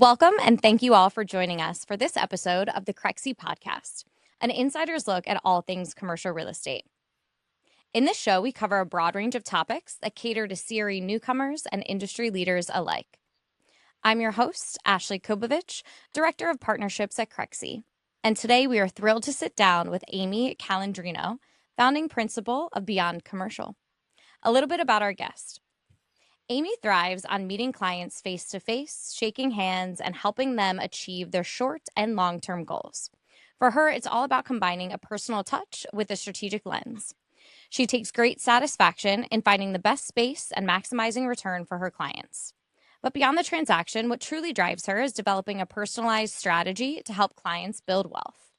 Welcome, and thank you all for joining us for this episode of the Crexi Podcast, an insider's look at all things commercial real estate. In this show, we cover a broad range of topics that cater to CRE newcomers and industry leaders alike. I'm your host, Ashley Kobovich, Director of Partnerships at Crexi, and today we are thrilled to sit down with Amy Calandrino, founding principal of Beyond Commercial. A little bit about our guest. Amy thrives on meeting clients face-to-face, shaking hands, and helping them achieve their short and long-term goals. For her, it's all about combining a personal touch with a strategic lens. She takes great satisfaction in finding the best space and maximizing return for her clients. But beyond the transaction, what truly drives her is developing a personalized strategy to help clients build wealth.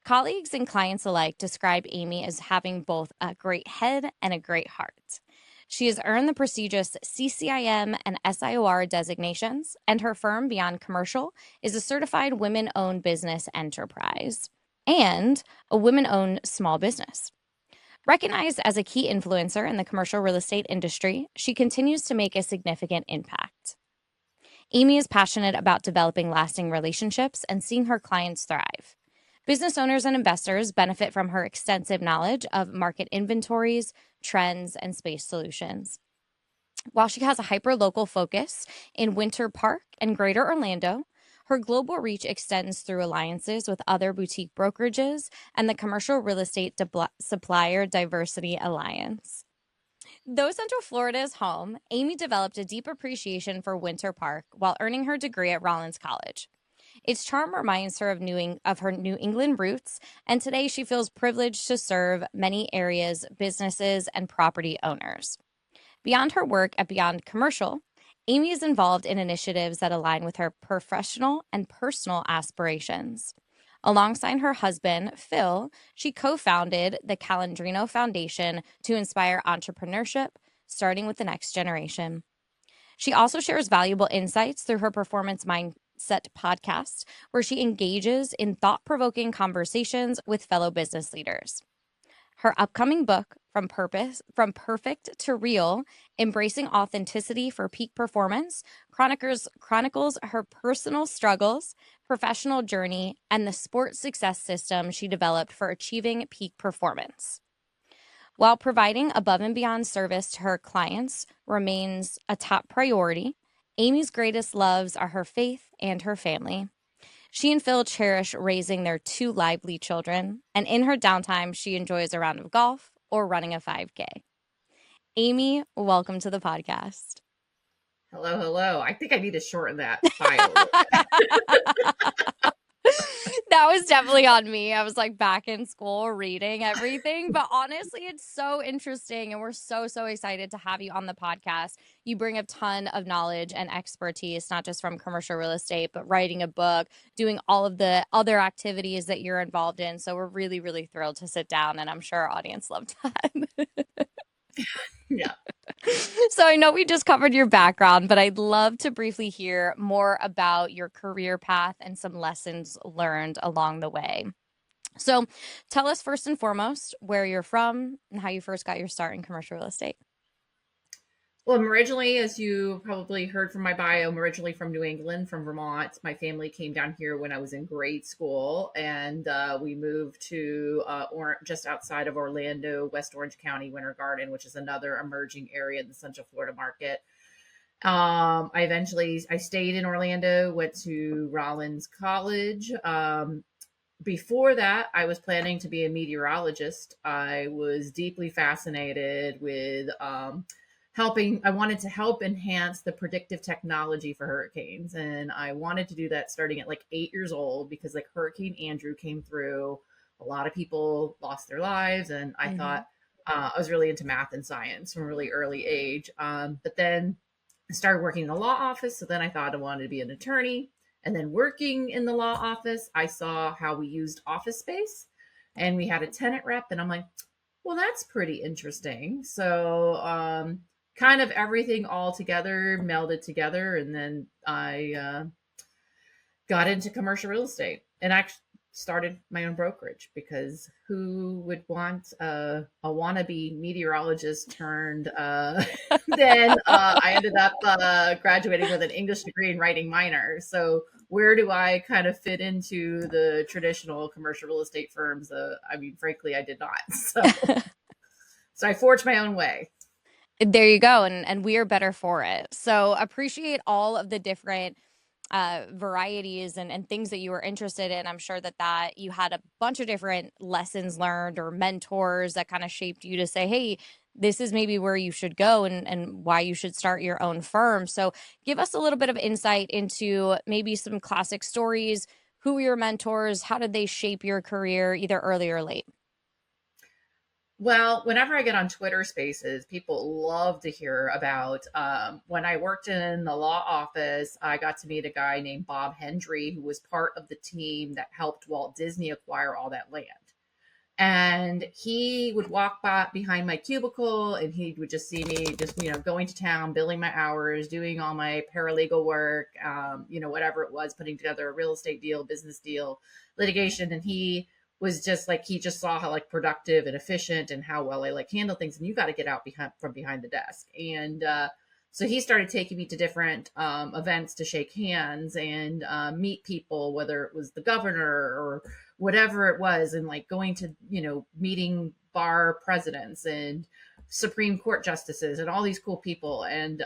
Colleagues and clients alike describe Amy as having both a great head and a great heart. She has earned the prestigious CCIM and SIOR designations, and her firm, Beyond Commercial, is a certified women-owned business enterprise and a women-owned small business. Recognized as a key influencer in the commercial real estate industry, she continues to make a significant impact. Amy is passionate about developing lasting relationships and seeing her clients thrive. Business owners and investors benefit from her extensive knowledge of market inventories, trends, and space solutions. While she has a hyper-local focus in Winter Park and Greater Orlando, her global reach extends through alliances with other boutique brokerages and the Commercial Real Estate Supplier Diversity Alliance. Though Central Florida is home, Amy developed a deep appreciation for Winter Park while earning her degree at Rollins College. Its charm reminds her of her New England roots, and today she feels privileged to serve many areas, businesses, and property owners. Beyond her work at Beyond Commercial, Amy is involved in initiatives that align with her professional and personal aspirations. Alongside her husband, Phil, she co-founded the Calandrino Foundation to inspire entrepreneurship, starting with the next generation. She also shares valuable insights through her Performance Mindset podcast, where she engages in thought-provoking conversations with fellow business leaders. Her upcoming book, From Perfect to Real, Embracing Authenticity for Peak Performance, chronicles her personal struggles, professional journey, and the sports success system she developed for achieving peak performance. While providing above and beyond service to her clients remains a top priority, Amy's greatest loves are her faith and her family. She and Phil cherish raising their two lively children, and in her downtime, she enjoys a round of golf or running a 5K. Amy, welcome to the podcast. Hello, hello. I think I need to shorten that bio a little bit. That was definitely on me. I was like back in school reading everything, but honestly, it's so interesting, and we're so excited to have you on the podcast. You bring a ton of knowledge and expertise, not just from commercial real estate, but writing a book, doing all of the other activities that you're involved in. So we're really thrilled to sit down, and I'm sure our audience loved that. Yeah. So I know we just covered your background, but I'd love to briefly hear more about your career path and some lessons learned along the way. So tell us first and foremost where you're from and how you first got your start in commercial real estate. Well, I'm originally, as you probably heard from my bio, I'm originally from New England, from Vermont. My family came down here when I was in grade school, and we moved to just outside of Orlando, West Orange County, Winter Garden, which is another emerging area in the Central Florida market. I stayed in Orlando, went to Rollins College. Before that, I was planning to be a meteorologist. I was deeply fascinated with I wanted to help enhance the predictive technology for hurricanes. And I wanted to do that starting at like 8 years old, because like Hurricane Andrew came through, a lot of people lost their lives. And I thought I was really into math and science from a really early age. But then I started working in the law office. So then I thought I wanted to be an attorney. And then working in the law office, I saw how we used office space, and we had a tenant rep. And I'm like, well, that's pretty interesting. So kind of everything all together, melded together. And then I got into commercial real estate. And actually, started my own brokerage, because who would want a wannabe meteorologist turned then I ended up graduating with an English degree and writing minor. So where do I kind of fit into the traditional commercial real estate firms? I mean, frankly, I did not. So I forged my own way. There you go. And we are better for it. So appreciate all of the different varieties and things that you were interested in. I'm sure that you had a bunch of different lessons learned or mentors that kind of shaped you to say, hey, this is maybe where you should go and why you should start your own firm. So give us a little bit of insight into maybe some classic stories. Who were your mentors? How did they shape your career, either early or late? Well, whenever I get on Twitter Spaces, people love to hear about when I worked in the law office. I got to meet a guy named Bob Hendry, who was part of the team that helped Walt Disney acquire all that land. And he would walk by behind my cubicle, and he would just see me just, going to town, billing my hours, doing all my paralegal work, whatever it was, putting together a real estate deal, business deal, litigation. And he was just like, he just saw how like productive and efficient and how well I like handle things. And you got to get out from behind the desk. And so he started taking me to different events to shake hands and meet people, whether it was the governor or whatever it was, and like going to, meeting bar presidents and Supreme Court justices and all these cool people, and,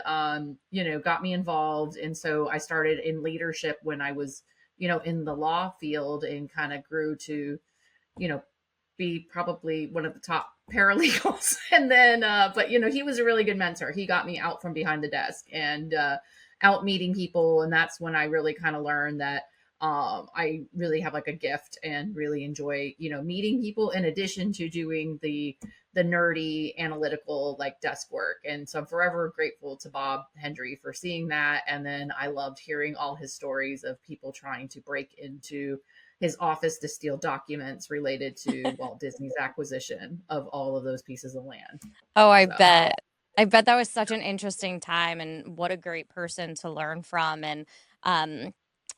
got me involved. And so I started in leadership when I was, in the law field, and kind of grew to, be probably one of the top paralegals. And then, but he was a really good mentor. He got me out from behind the desk and out meeting people. And that's when I really kind of learned that I really have like a gift and really enjoy, meeting people in addition to doing the nerdy analytical like desk work. And so I'm forever grateful to Bob Hendry for seeing that. And then I loved hearing all his stories of people trying to break into his office to steal documents related to Walt Disney's acquisition of all of those pieces of land. Oh, I bet. I bet that was such an interesting time, and what a great person to learn from. And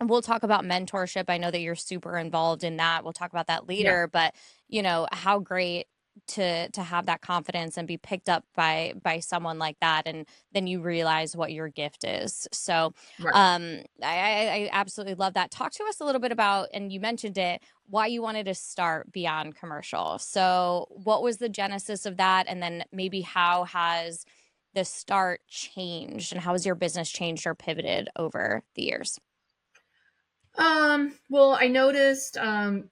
we'll talk about mentorship. I know that you're super involved in that. We'll talk about that later, but how great to have that confidence and be picked up by someone like that, and then you realize what your gift is. So right. I absolutely love that. Talk to us a little bit about, and you mentioned it, why you wanted to start Beyond Commercial. So what was the genesis of that, and then maybe how has the start changed, and how has your business changed or pivoted over the years? Well, I noticed,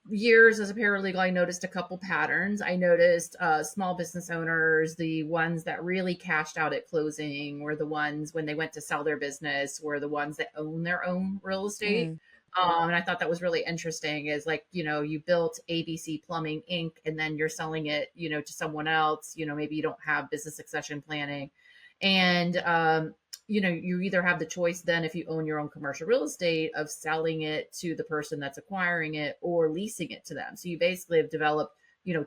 years as a paralegal, I noticed a couple patterns. I noticed, small business owners, the ones that really cashed out at closing, were the ones when they went to sell their business, were the ones that own their own real estate. And I thought that was really interesting, is like, you built ABC Plumbing Inc. and then you're selling it, to someone else, maybe you don't have business succession planning. And, you either have the choice then, if you own your own commercial real estate, of selling it to the person that's acquiring it or leasing it to them. So you basically have developed,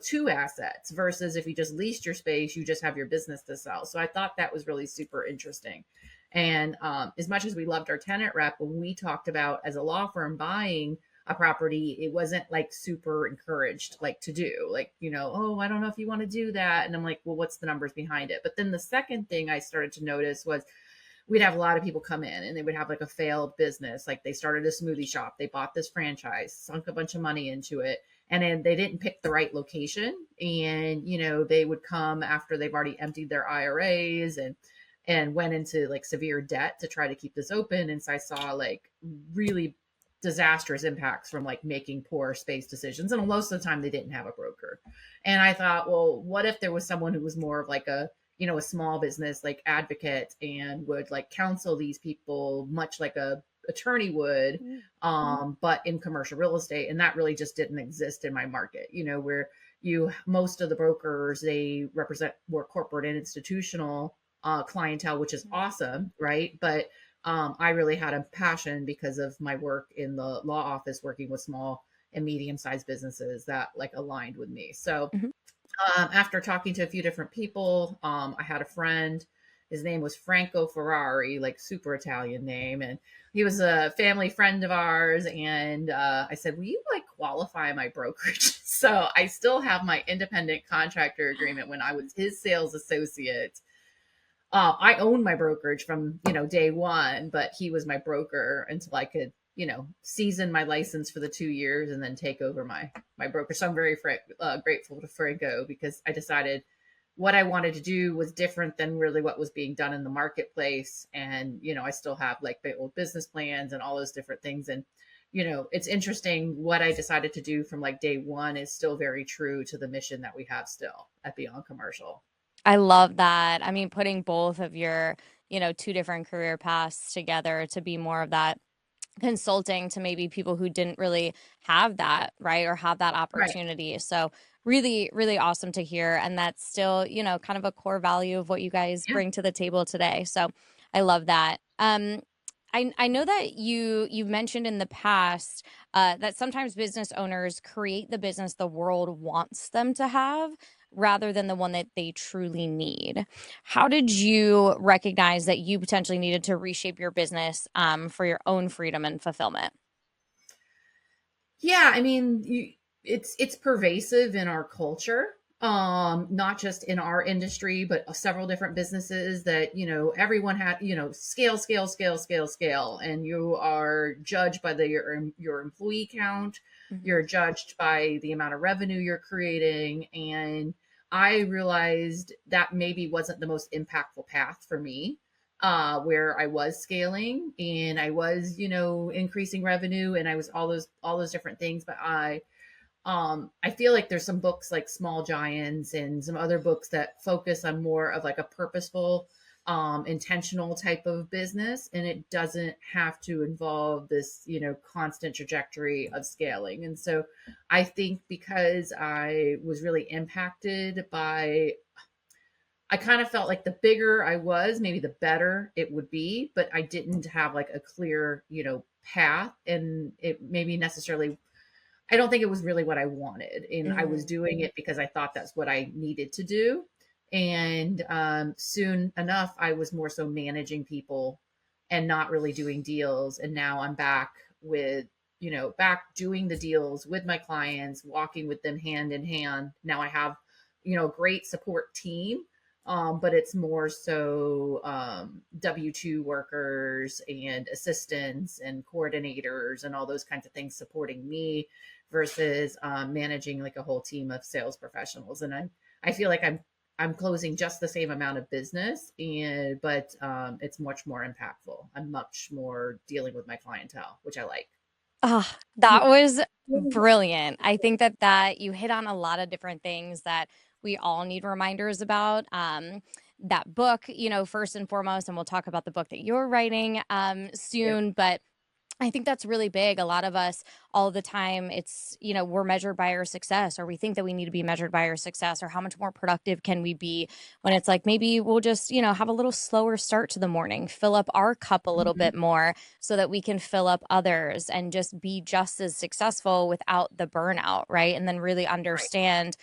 two assets, versus if you just leased your space, you just have your business to sell. So I thought that was really super interesting. And as much as we loved our tenant rep, when we talked about as a law firm buying a property, it wasn't like super encouraged, like to do, like, oh, I don't know if you want to do that. And I'm like, well, what's the numbers behind it? But then the second thing I started to notice was, we'd have a lot of people come in and they would have like a failed business. Like they started a smoothie shop, they bought this franchise, sunk a bunch of money into it, and then they didn't pick the right location. And, they would come after they've already emptied their IRAs and went into like severe debt to try to keep this open. And so I saw like really disastrous impacts from like making poor space decisions. And most of the time they didn't have a broker. And I thought, well, what if there was someone who was more of like a small business like advocate, and would like counsel these people much like a attorney would, but in commercial real estate. And that really just didn't exist in my market, where most of the brokers, they represent more corporate and institutional clientele, which is awesome. Right. But I really had a passion, because of my work in the law office, working with small and medium-sized businesses, that like aligned with me. So after talking to a few different people, I had a friend, his name was Franco Ferrari, like super Italian name. And he was a family friend of ours. And I said, will you like qualify my brokerage. So I still have my independent contractor agreement when I was his sales associate. I owned my brokerage from, day one, but he was my broker until I could, season my license for the 2 years and then take over my broker. So I'm very grateful to Franco, because I decided what I wanted to do was different than really what was being done in the marketplace. And, I still have like the old business plans and all those different things. And, it's interesting what I decided to do from like day one is still very true to the mission that we have still at Beyond Commercial. I love that. I mean, putting both of your, two different career paths together to be more of that consulting to maybe people who didn't really have that, right? Or have that opportunity. Right. So really, really awesome to hear. And that's still, kind of a core value of what you guys bring to the table today. So I love that. I know that you mentioned in the past that sometimes business owners create the business the world wants them to have rather than the one that they truly need. How did you recognize that you potentially needed to reshape your business for your own freedom and fulfillment? Yeah, I mean, it's pervasive in our culture, not just in our industry, but several different businesses that, everyone had, scale, scale, scale, scale, scale, and you are judged by your employee count. Mm-hmm. You're judged by the amount of revenue you're creating. And I realized that maybe wasn't the most impactful path for me, where I was scaling and I was, increasing revenue and I was all those different things. But I feel like there's some books like Small Giants and some other books that focus on more of like a purposeful, intentional type of business. And it doesn't have to involve this, constant trajectory of scaling. And so I think because I was really impacted by, I kind of felt like the bigger I was, maybe the better it would be, but I didn't have like a clear, path, and it maybe necessarily, I don't think it was really what I wanted. And I was doing it because I thought that's what I needed to do. And soon enough, I was more so managing people and not really doing deals. And now I'm back with, back doing the deals with my clients, walking with them hand in hand. Now I have, a great support team, but it's more so W-2 workers and assistants and coordinators and all those kinds of things supporting me versus managing like a whole team of sales professionals. And I feel like I'm closing just the same amount of business, but it's much more impactful. I'm much more dealing with my clientele, which I like. Oh, that was brilliant. I think that you hit on a lot of different things that we all need reminders about. That book, first and foremost, and we'll talk about the book that you're writing soon, but I think that's really big. A lot of us all the time, it's, we're measured by our success, or we think that we need to be measured by our success, or how much more productive can we be, when it's like, maybe we'll just, have a little slower start to the morning, fill up our cup a little bit more so that we can fill up others and just be just as successful without the burnout. Right. And then really understand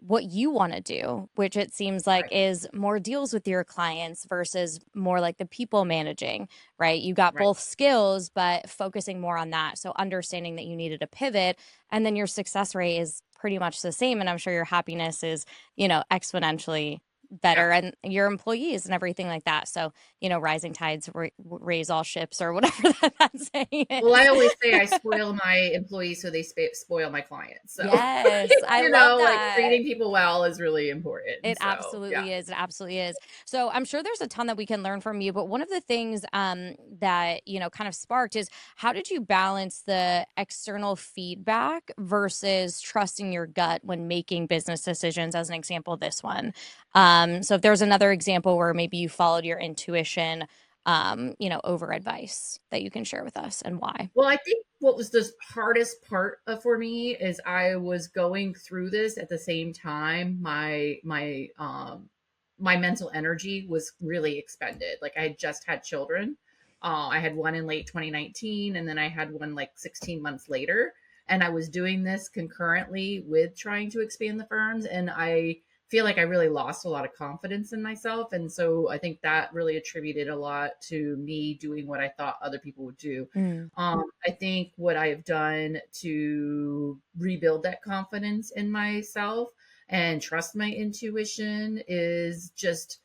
what you want to do, which it seems like is more deals with your clients versus more like the people managing, right? You got both skills, but focusing more on that. So understanding that you needed a pivot, and then your success rate is pretty much the same. And I'm sure your happiness is, exponentially better, and your employees and everything like that. So, rising tides raise all ships, or whatever that saying is. Well, I always say I spoil my employees so they spoil my clients. So, yes, I love that. Like treating people well is really important. It absolutely is. It absolutely is. So I'm sure there's a ton that we can learn from you, but one of the things that, kind of sparked is, how did you balance the external feedback versus trusting your gut when making business decisions? As an example, this one. So if there's another example where maybe you followed your intuition, over advice that you can share with us, and why. Well, I think what was the hardest part for me is I was going through this at the same time. My mental energy was really expended. Like, I had just had children. I had one in late 2019, and then I had one like 16 months later. And I was doing this concurrently with trying to expand the firms. And I feel like I really lost a lot of confidence in myself. And so I think that really attributed a lot to me doing what I thought other people would do. Mm. I think what I have done to rebuild that confidence in myself and trust my intuition is just,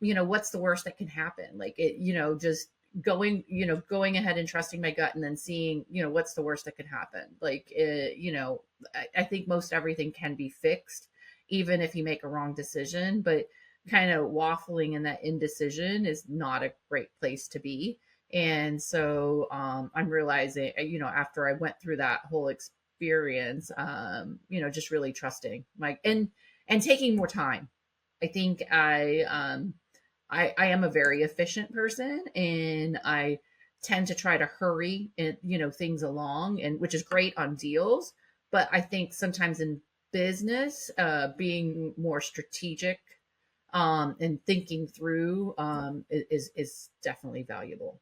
what's the worst that can happen? Like it, just going ahead and trusting my gut and then seeing, what's the worst that could happen. Like, I think most everything can be fixed, even if you make a wrong decision, but kind of waffling in that indecision is not a great place to be. And so I'm realizing, after I went through that whole experience, just really trusting and taking more time. I think I am a very efficient person, and I tend to try to hurry and things along, and which is great on deals. But I think sometimes in business, being more strategic and thinking through is definitely valuable.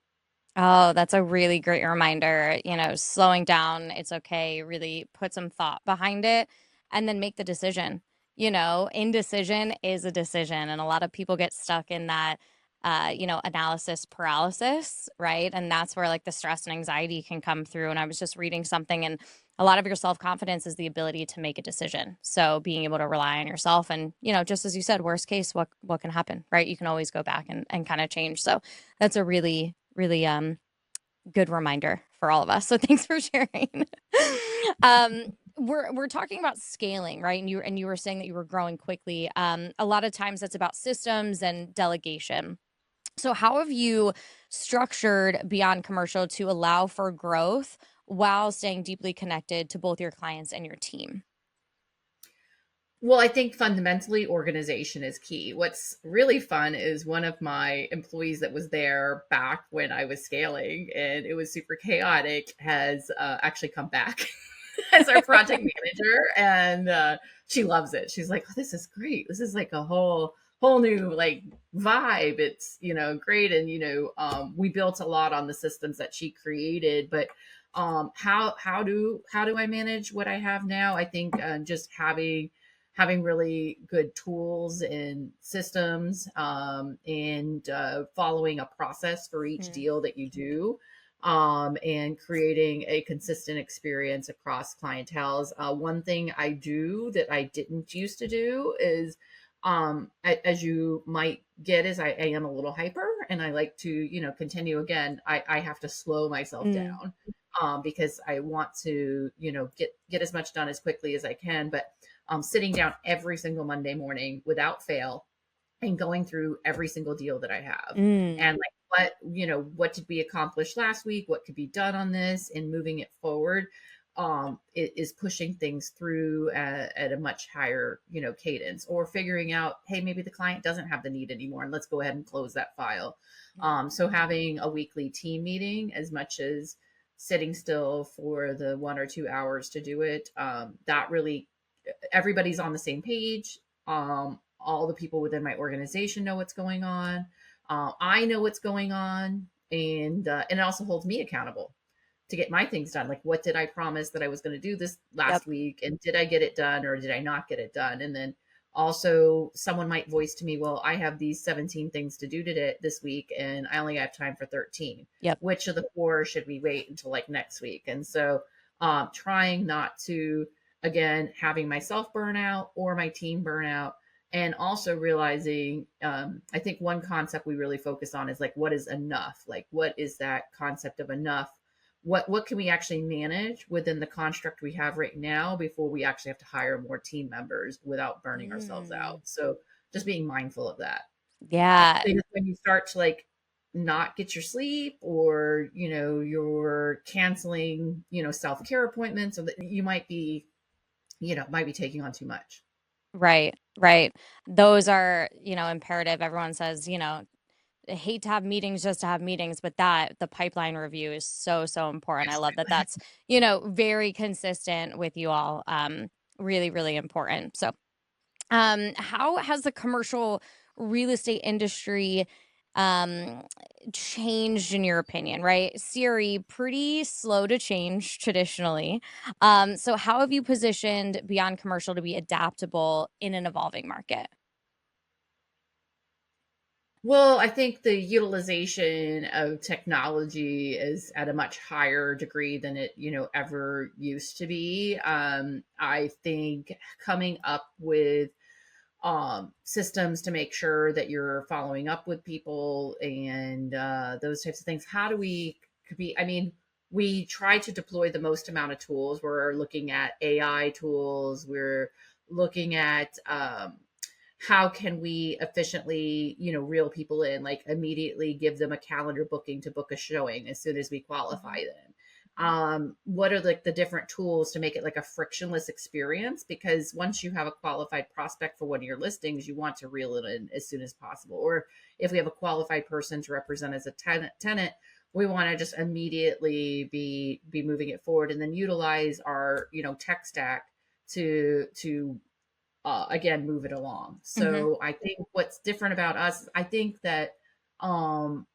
Oh, that's a really great reminder. Slowing down, it's okay. Really put some thought behind it and then make the decision. Indecision is a decision. And a lot of people get stuck in that, analysis paralysis, right? And that's where like the stress and anxiety can come through. And I was just reading something, and a lot of your self confidence is the ability to make a decision. So being able to rely on yourself, and, just as you said, worst case, what can happen, right? You can always go back and kind of change. So that's a really, really good reminder for all of us. So thanks for sharing. We're talking about scaling, right? And you were saying that you were growing quickly. A lot of times that's about systems and delegation. So how have you structured Beyond Commercial to allow for growth while staying deeply connected to both your clients and your team? Well, I think fundamentally organization is key. What's really fun is one of my employees that was there back when I was scaling and it was super chaotic has actually come back as our project manager, and she loves it. She's like, "Oh, this is great. This is like a whole new like vibe. It's great." And we built a lot on the systems that she created, but how do I manage what I have now? I think just having really good tools and systems, and following a process for each Mm. deal that you do, and creating a consistent experience across clienteles. One thing I do that I didn't used to do is, as you might get, is I am a little hyper, and I like to continue. Again, I have to slow myself Mm. down, because I want to get as much done as quickly as I can. But sitting down every single Monday morning without fail and going through every single deal that I have, Mm. and like what did we accomplish last week, what could be done on this, and moving it forward. It is pushing things through at a much higher cadence, or figuring out, hey, maybe the client doesn't have the need anymore and let's go ahead and close that file. So having a weekly team meeting, as much as sitting still for the 1 or 2 hours to do it, that really, everybody's on the same page. All the people within my organization know what's going on. I know what's going on, and it also holds me accountable to get my things done. Like, what did I promise that I was going to do this Yep. last week, and did I get it done or did I not get it done? And then also, someone might voice to me, "Well, I have these 17 things to do today this week, and I only have time for 13. Yep. Which of the four should we wait until like next week?" And so, trying not to, again, having myself burn out or my team burn out, and also realizing, I think one concept we really focus on is like, what is enough? Like, what is that concept of enough? What can we actually manage within the construct we have right now before we actually have to hire more team members without burning ourselves out? Mm. So just being mindful of that. Yeah. Because when you start to like not get your sleep, or you're canceling self-care appointments, or that you might be taking on too much. Right. Right. Those are, imperative. Everyone says, I hate to have meetings just to have meetings, but the pipeline review is so, so important. I love that that's, very consistent with you all. Really, really important. So, how has the commercial real estate industry changed in your opinion, right? Siri, pretty slow to change traditionally. So how have you positioned Beyond Commercial to be adaptable in an evolving market? Well, I think the utilization of technology is at a much higher degree than it, ever used to be. I think coming up with systems to make sure that you're following up with people and those types of things. How do we be? I mean, we try to deploy the most amount of tools. We're looking at AI tools. We're looking at how can we efficiently, reel people in, like immediately give them a calendar booking to book a showing as soon as we qualify Mhm. them. What are like the different tools to make it like a frictionless experience? Because once you have a qualified prospect for one of your listings, you want to reel it in as soon as possible. Or if we have a qualified person to represent as a tenant, we want to just immediately be moving it forward, and then utilize our tech stack to again move it along. Mhm. So I think what's different about us, I think that um,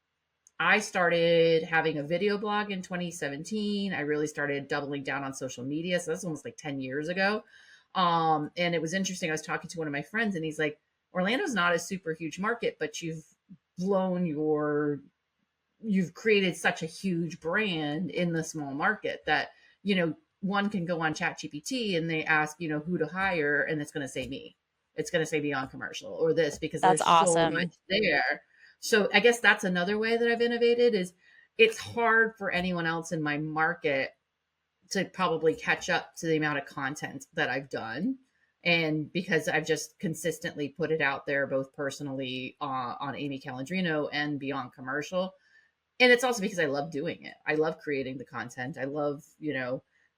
I started having a video blog in 2017. I really started doubling down on social media. So that's almost like 10 years ago. And it was interesting. I was talking to one of my friends and he's like, Orlando's not a super huge market, but blown your, you've created such a huge brand in the small market that, one can go on ChatGPT and they ask, who to hire, and it's going to say me. It's going to say Beyond Commercial or this because That's there's so much awesome. there. So I guess that's another way that I've innovated is it's hard for anyone else in my market to probably catch up to the amount of content that I've done. And because I've just consistently put it out there, both personally on Amy Calandrino and Beyond Commercial. And it's also because I love doing it. I love creating the content. I love,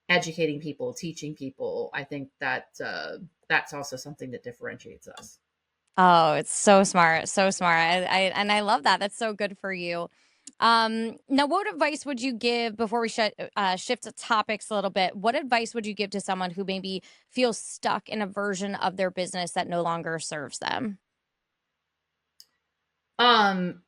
educating people, teaching people. I think that that's also something that differentiates us. Oh, it's so smart, so smart. I love that. That's so good for you. Now, what advice would you give before we shift to topics a little bit? What advice would you give to someone who maybe feels stuck in a version of their business that no longer serves them? Um,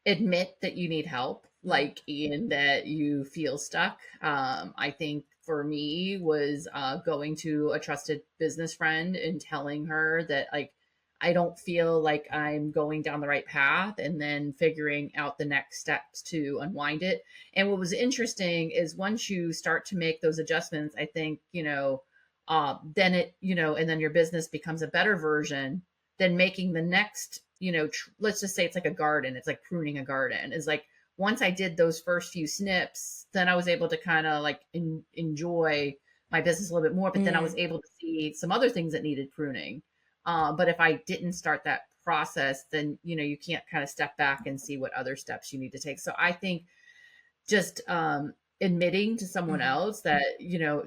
Admit that you need help, Mhm. like, and that you feel stuck. I think for me was going to a trusted business friend and telling her that, like, I don't feel like I'm going down the right path, and then figuring out the next steps to unwind it. And what was interesting is once you start to make those adjustments, I think, then and then your business becomes a better version. Then making the next, let's just say it's like a garden, it's like pruning a garden, is like once I did those first few snips, then I was able to kind of like enjoy my business a little bit more, but then I was Mm, able to see some other things that needed pruning. But if I didn't start that process, then you can't kind of step back and see what other steps you need to take. So I think just admitting to someone mhm. else that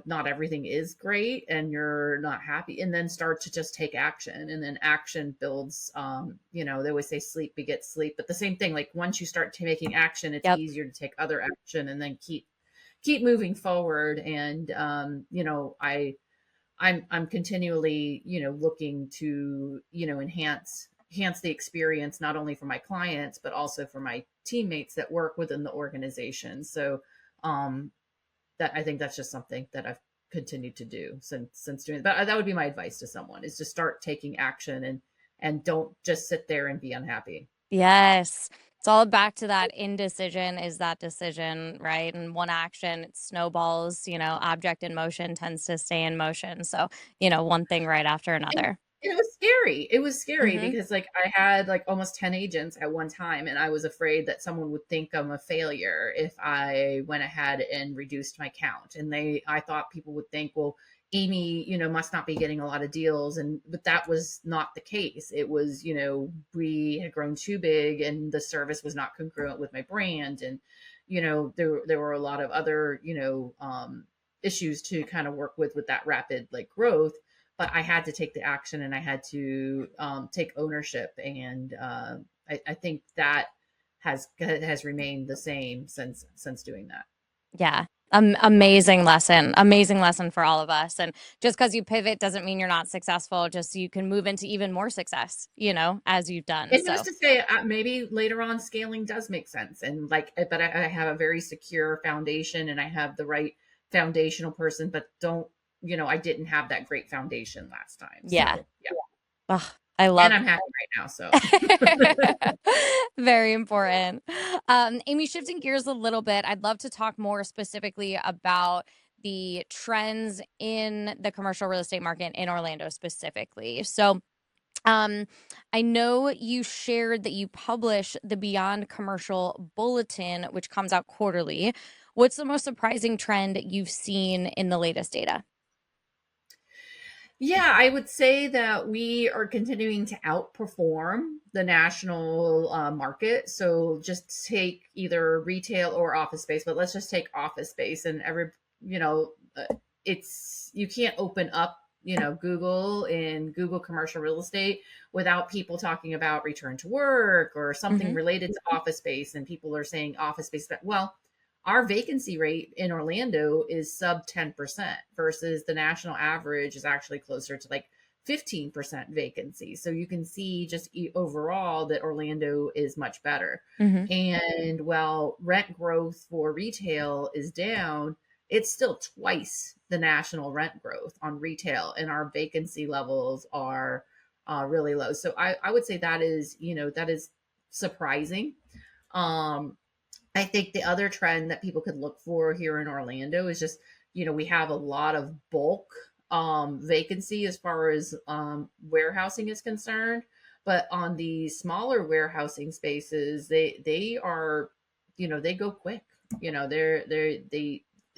not everything is great and you're not happy, and then start to just take action, and then action builds, they always say sleep begets sleep, but the same thing, like once you start making action, it's Yep. easier to take other action and then keep moving forward. And I'm continually, looking to, enhance the experience, not only for my clients, but also for my teammates that work within the organization. So um that I think that's just something that I've continued to do since doing it. But that would be my advice to someone, is to start taking action, and don't just sit there and be unhappy. Yes. It's all back to that indecision is that decision, right? And one action, it snowballs, object in motion tends to stay in motion. So, one thing right after And another. it was scary. It was scary Hmm. because, like, I had like almost 10 agents at one time, and I was afraid that someone would think I'm a failure if I went ahead and reduced my count. And I thought people would think, well, Amy, must not be getting a lot of deals. But that was not the case. It was, we had grown too big and the service was not congruent with my brand. And, there were a lot of other, issues to kind of work with that rapid like growth. But I had to take the action, and I had to take ownership. And I think that has remained the same since doing that. Yeah. Amazing lesson for all of us. And just because you pivot doesn't mean you're not successful. Just you can move into even more success, as you've done. And who's So to say maybe later on scaling does make sense? And like, but I have a very secure foundation and I have the right foundational person, but I didn't have that great foundation last time. yeah. So yeah. Ugh, I And love I'm happy right now. So very important. Amy, shifting gears a little bit, I'd love to talk more specifically about the trends in the commercial real estate market in Orlando specifically. So I know you shared that you publish the Beyond Commercial Bulletin, which comes out quarterly. What's the most surprising trend you've seen in the latest data? yeah, I would say that we are continuing to outperform the national market. So just take either retail or office space, but let's just take office space. And you know, uh, you can't open up, Google and Google commercial real estate without people talking about return to work or something Hmm. related to office space. And people are saying office space, but well, our vacancy rate in Orlando is sub 10% versus the national average is actually closer to like 15% vacancy. So you can see just overall that Orlando is much better. Hmm. And while rent growth for retail is down, it's still twice the national rent growth on retail, and our vacancy levels are really low. So I would say that is surprising. Um, I think the other trend that people could look for here in Orlando is just, we have a lot of bulk vacancy as far as warehousing is concerned. But on the smaller warehousing spaces, they are, they go quick.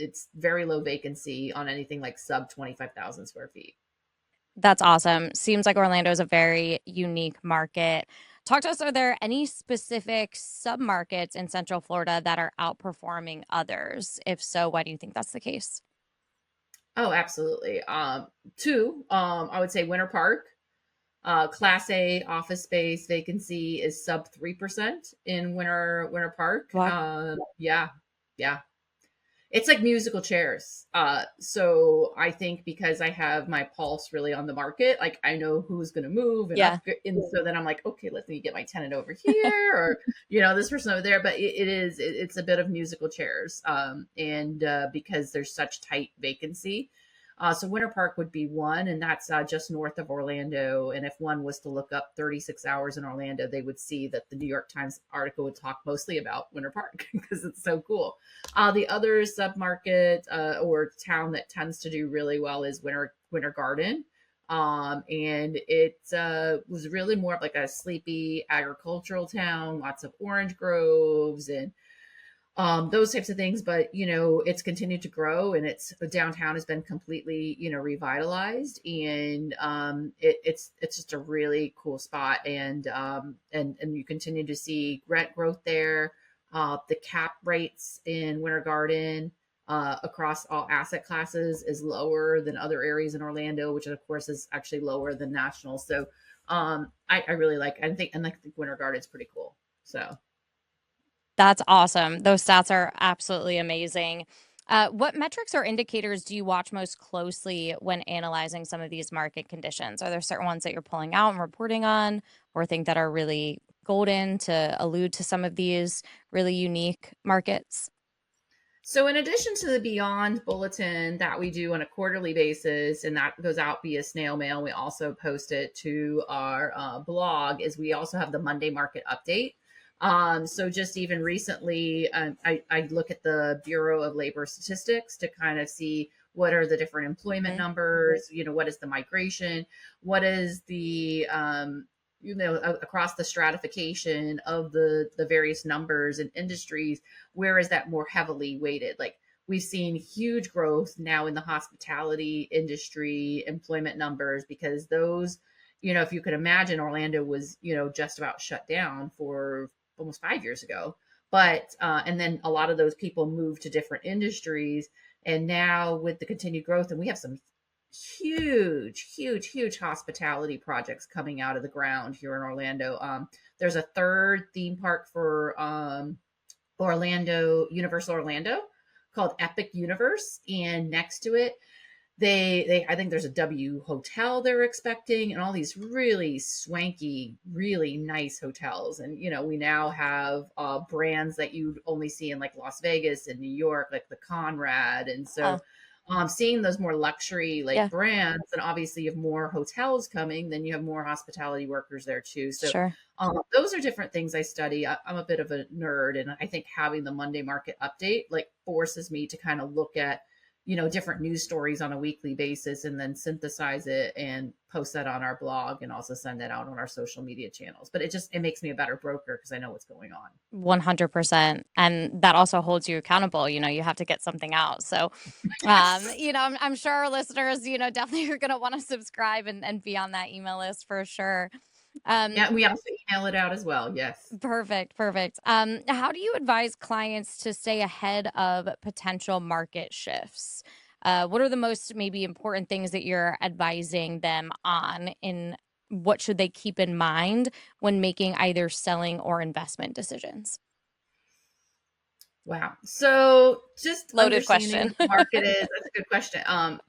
It's very low vacancy on anything like sub 25,000 square feet. That's awesome. Seems like Orlando is a very unique market. Talk to us, are there any specific submarkets in Central Florida that are outperforming others? If so, why do you think that's the case? Oh, absolutely. Two, I would say Winter Park. Class A office space vacancy is sub 3% in Winter Park. Wow. Yeah, yeah. It's like musical chairs. So I think because I have my pulse really on the market, like I know who's going to move and Yeah. up, and so then I'm like, okay, let me get my tenant over here, or this person over there. But it's a bit of musical chairs, and because there's such tight vacancy. So Winter Park would be one, and that's just north of Orlando. And if one was to look up 36 hours in Orlando, they would see that the New York Times article would talk mostly about Winter Park because it's so cool. The other submarket or town that tends to do really well is Winter Garden. And it was really more of like a sleepy agricultural town, lots of orange groves and those types of things. But it's continued to grow, and its downtown has been completely revitalized, and it's just a really cool spot, and you continue to see rent growth there. The cap rates in Winter Garden across all asset classes is lower than other areas in Orlando, which of course is actually lower than national. So I really like. I think Winter Garden's pretty cool. So. That's awesome. Those stats are absolutely amazing. What metrics or indicators do you watch most closely when analyzing some of these market conditions? Are there certain ones that you're pulling out and reporting on, or think that are really golden to allude to some of these really unique markets? So, in addition to the Beyond Bulletin that we do on a quarterly basis, and that goes out via snail mail, we also post it to our blog. Is we also have the Monday Market Update. So, just even recently, I look at the Bureau of Labor Statistics to kind of see what are the different employment Mhm. numbers. What is the migration? What is the across the stratification of the various numbers and industries, where is that more heavily weighted? Like we've seen huge growth now in the hospitality industry employment numbers, because those, if you could imagine, Orlando was, just about shut down for almost 5 years ago. But and then a lot of those people moved to different industries, and now with the continued growth, and we have some huge hospitality projects coming out of the ground here in Orlando. There's a third theme park for Orlando, Universal Orlando, called Epic Universe. And next to it, they I think there's a W hotel they're expecting, and all these really swanky, really nice hotels. And we now have brands that you'd only see in like Las Vegas and New York, like the Conrad. And so seeing those more luxury like Yeah. brands, and obviously you have more hotels coming, then you have more hospitality workers there too. So Sure. those are different things I study. I'm a bit of a nerd, and I think having the Monday market update like forces me to kind of look at different news stories on a weekly basis, and then synthesize it and post that on our blog, and also send that out on our social media channels. But it makes me a better broker because I know what's going on. 100%. And that also holds you accountable. You have to get something out. So, Yes. I'm sure our listeners, definitely are going to want to subscribe and be on that email list for sure. Yeah, Um, and we also email it out as well. Yes. Perfect, perfect. How do you advise clients to stay ahead of potential market shifts? What are the most maybe important things that you're advising them on, and what should they keep in mind when making either selling or investment decisions? Wow. So just Loaded understanding question. that the market is, that's a good question.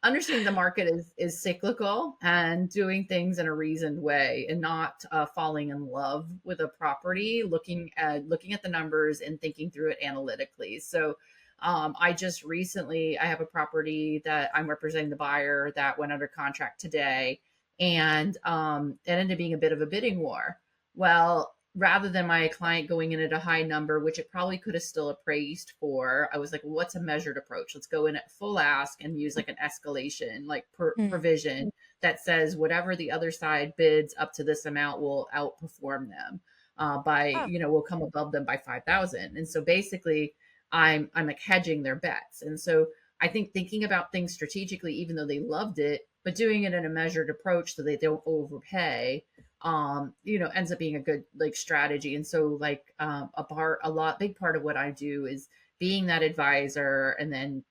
Understanding the market is cyclical, and doing things in a reasoned way, and not falling in love with a property, looking at the numbers and thinking through it analytically. So I have a property that I'm representing the buyer that went under contract today, and it ended up being a bit of a bidding war. Well, rather than my client going in at a high number, which it probably could have still appraised for, I was like, well, what's a measured approach? Let's go in at full ask and use like an escalation, like Mm. provision that says whatever the other side bids up to this amount will outperform them Oh. we'll come above them by 5,000. And so basically I'm like hedging their bets. And so I think thinking about things strategically, even though they loved it, but doing it in a measured approach so they don't overpay, ends up being a good like strategy. And so like big part of what I do is being that advisor, and then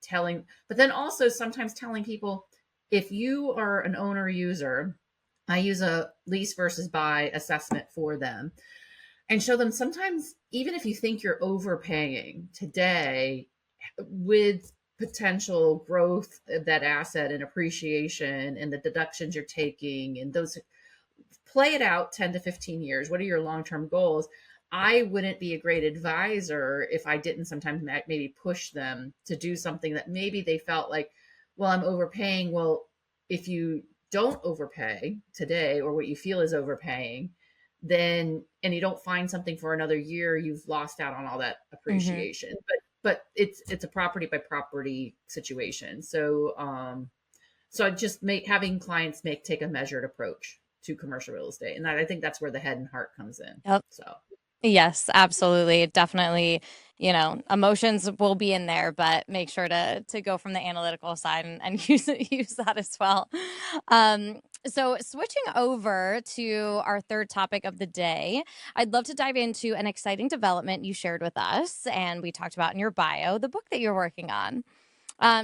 but then also sometimes telling people, if you are an owner user, I use a lease versus buy assessment for them, and show them sometimes even if you think you're overpaying today, with potential growth of that asset and appreciation and the deductions you're taking, and those, play it out 10 to 15 years. What are your long-term goals? I wouldn't be a great advisor if I didn't sometimes maybe push them to do something that maybe they felt like, well, I'm overpaying. Well, if you don't overpay today, or what you feel is overpaying, then, and you don't find something for another year, you've lost out on all that Hmm. appreciation. But it's a property by property situation. So I just having clients take a measured approach to commercial real estate, and I think that's where the head and heart comes in. Yep. So Yes, absolutely. Definitely, emotions will be in there, but make sure to go from the analytical side and use that as well. So switching over to our third topic of the day, I'd love to dive into an exciting development you shared with us and we talked about in your bio, the book that you're working on.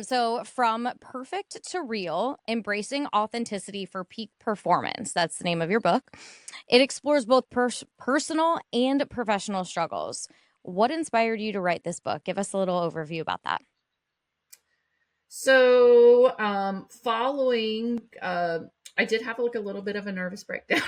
So from perfect to real, embracing authenticity for peak performance. That's the name of your book. It explores both personal and professional struggles. What inspired you to write this book? Give us a little overview about that. following, I did have like a little bit of a nervous breakdown.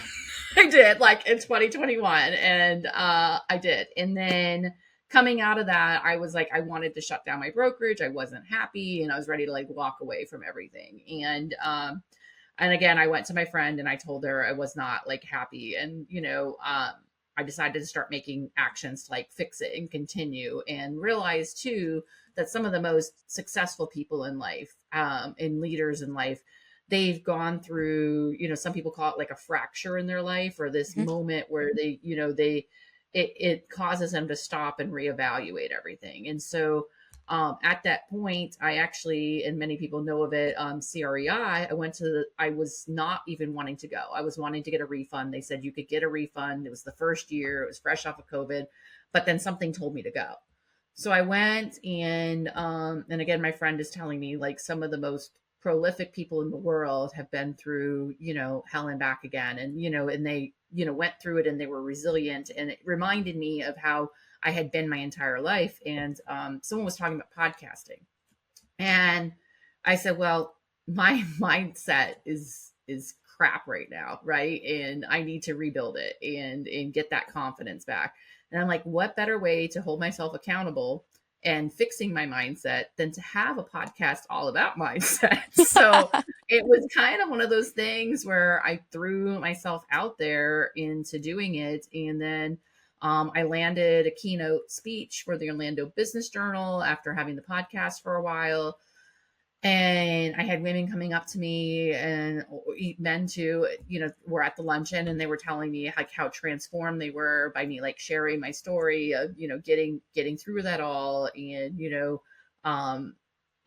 I did, like in 2021, and I did. And then coming out of that, I was like, I wanted to shut down my brokerage. I wasn't happy, and I was ready to like walk away from everything. And again, I went to my friend and I told her I was not like happy. And, I decided to start making actions to like fix it and continue, and realize too that some of the most successful people in life, and leaders in life, they've gone through, some people call it like a fracture in their life, or this Mhm. moment where it causes them to stop and reevaluate everything. And so at that point, I actually, and many people know of it, CREI, I was not even wanting to go. I was wanting to get a refund. They said you could get a refund. It was the first year, it was fresh off of COVID, but then something told me to go. So I went, and again, my friend is telling me like some of the most prolific people in the world have been through, hell and back again. And, and they, went through it, and they were resilient. And it reminded me of how I had been my entire life. And someone was talking about podcasting. And I said, well, my mindset is crap right now, right? And I need to rebuild it and get that confidence back. And I'm like, what better way to hold myself accountable and fixing my mindset than to have a podcast all about mindset? So it was kind of one of those things where I threw myself out there into doing it. And then I landed a keynote speech for the Orlando Business Journal after having the podcast for a while. And I had women coming up to me and men too, were at the luncheon, and they were telling me like how transformed they were by me, like sharing my story of, getting through that all. And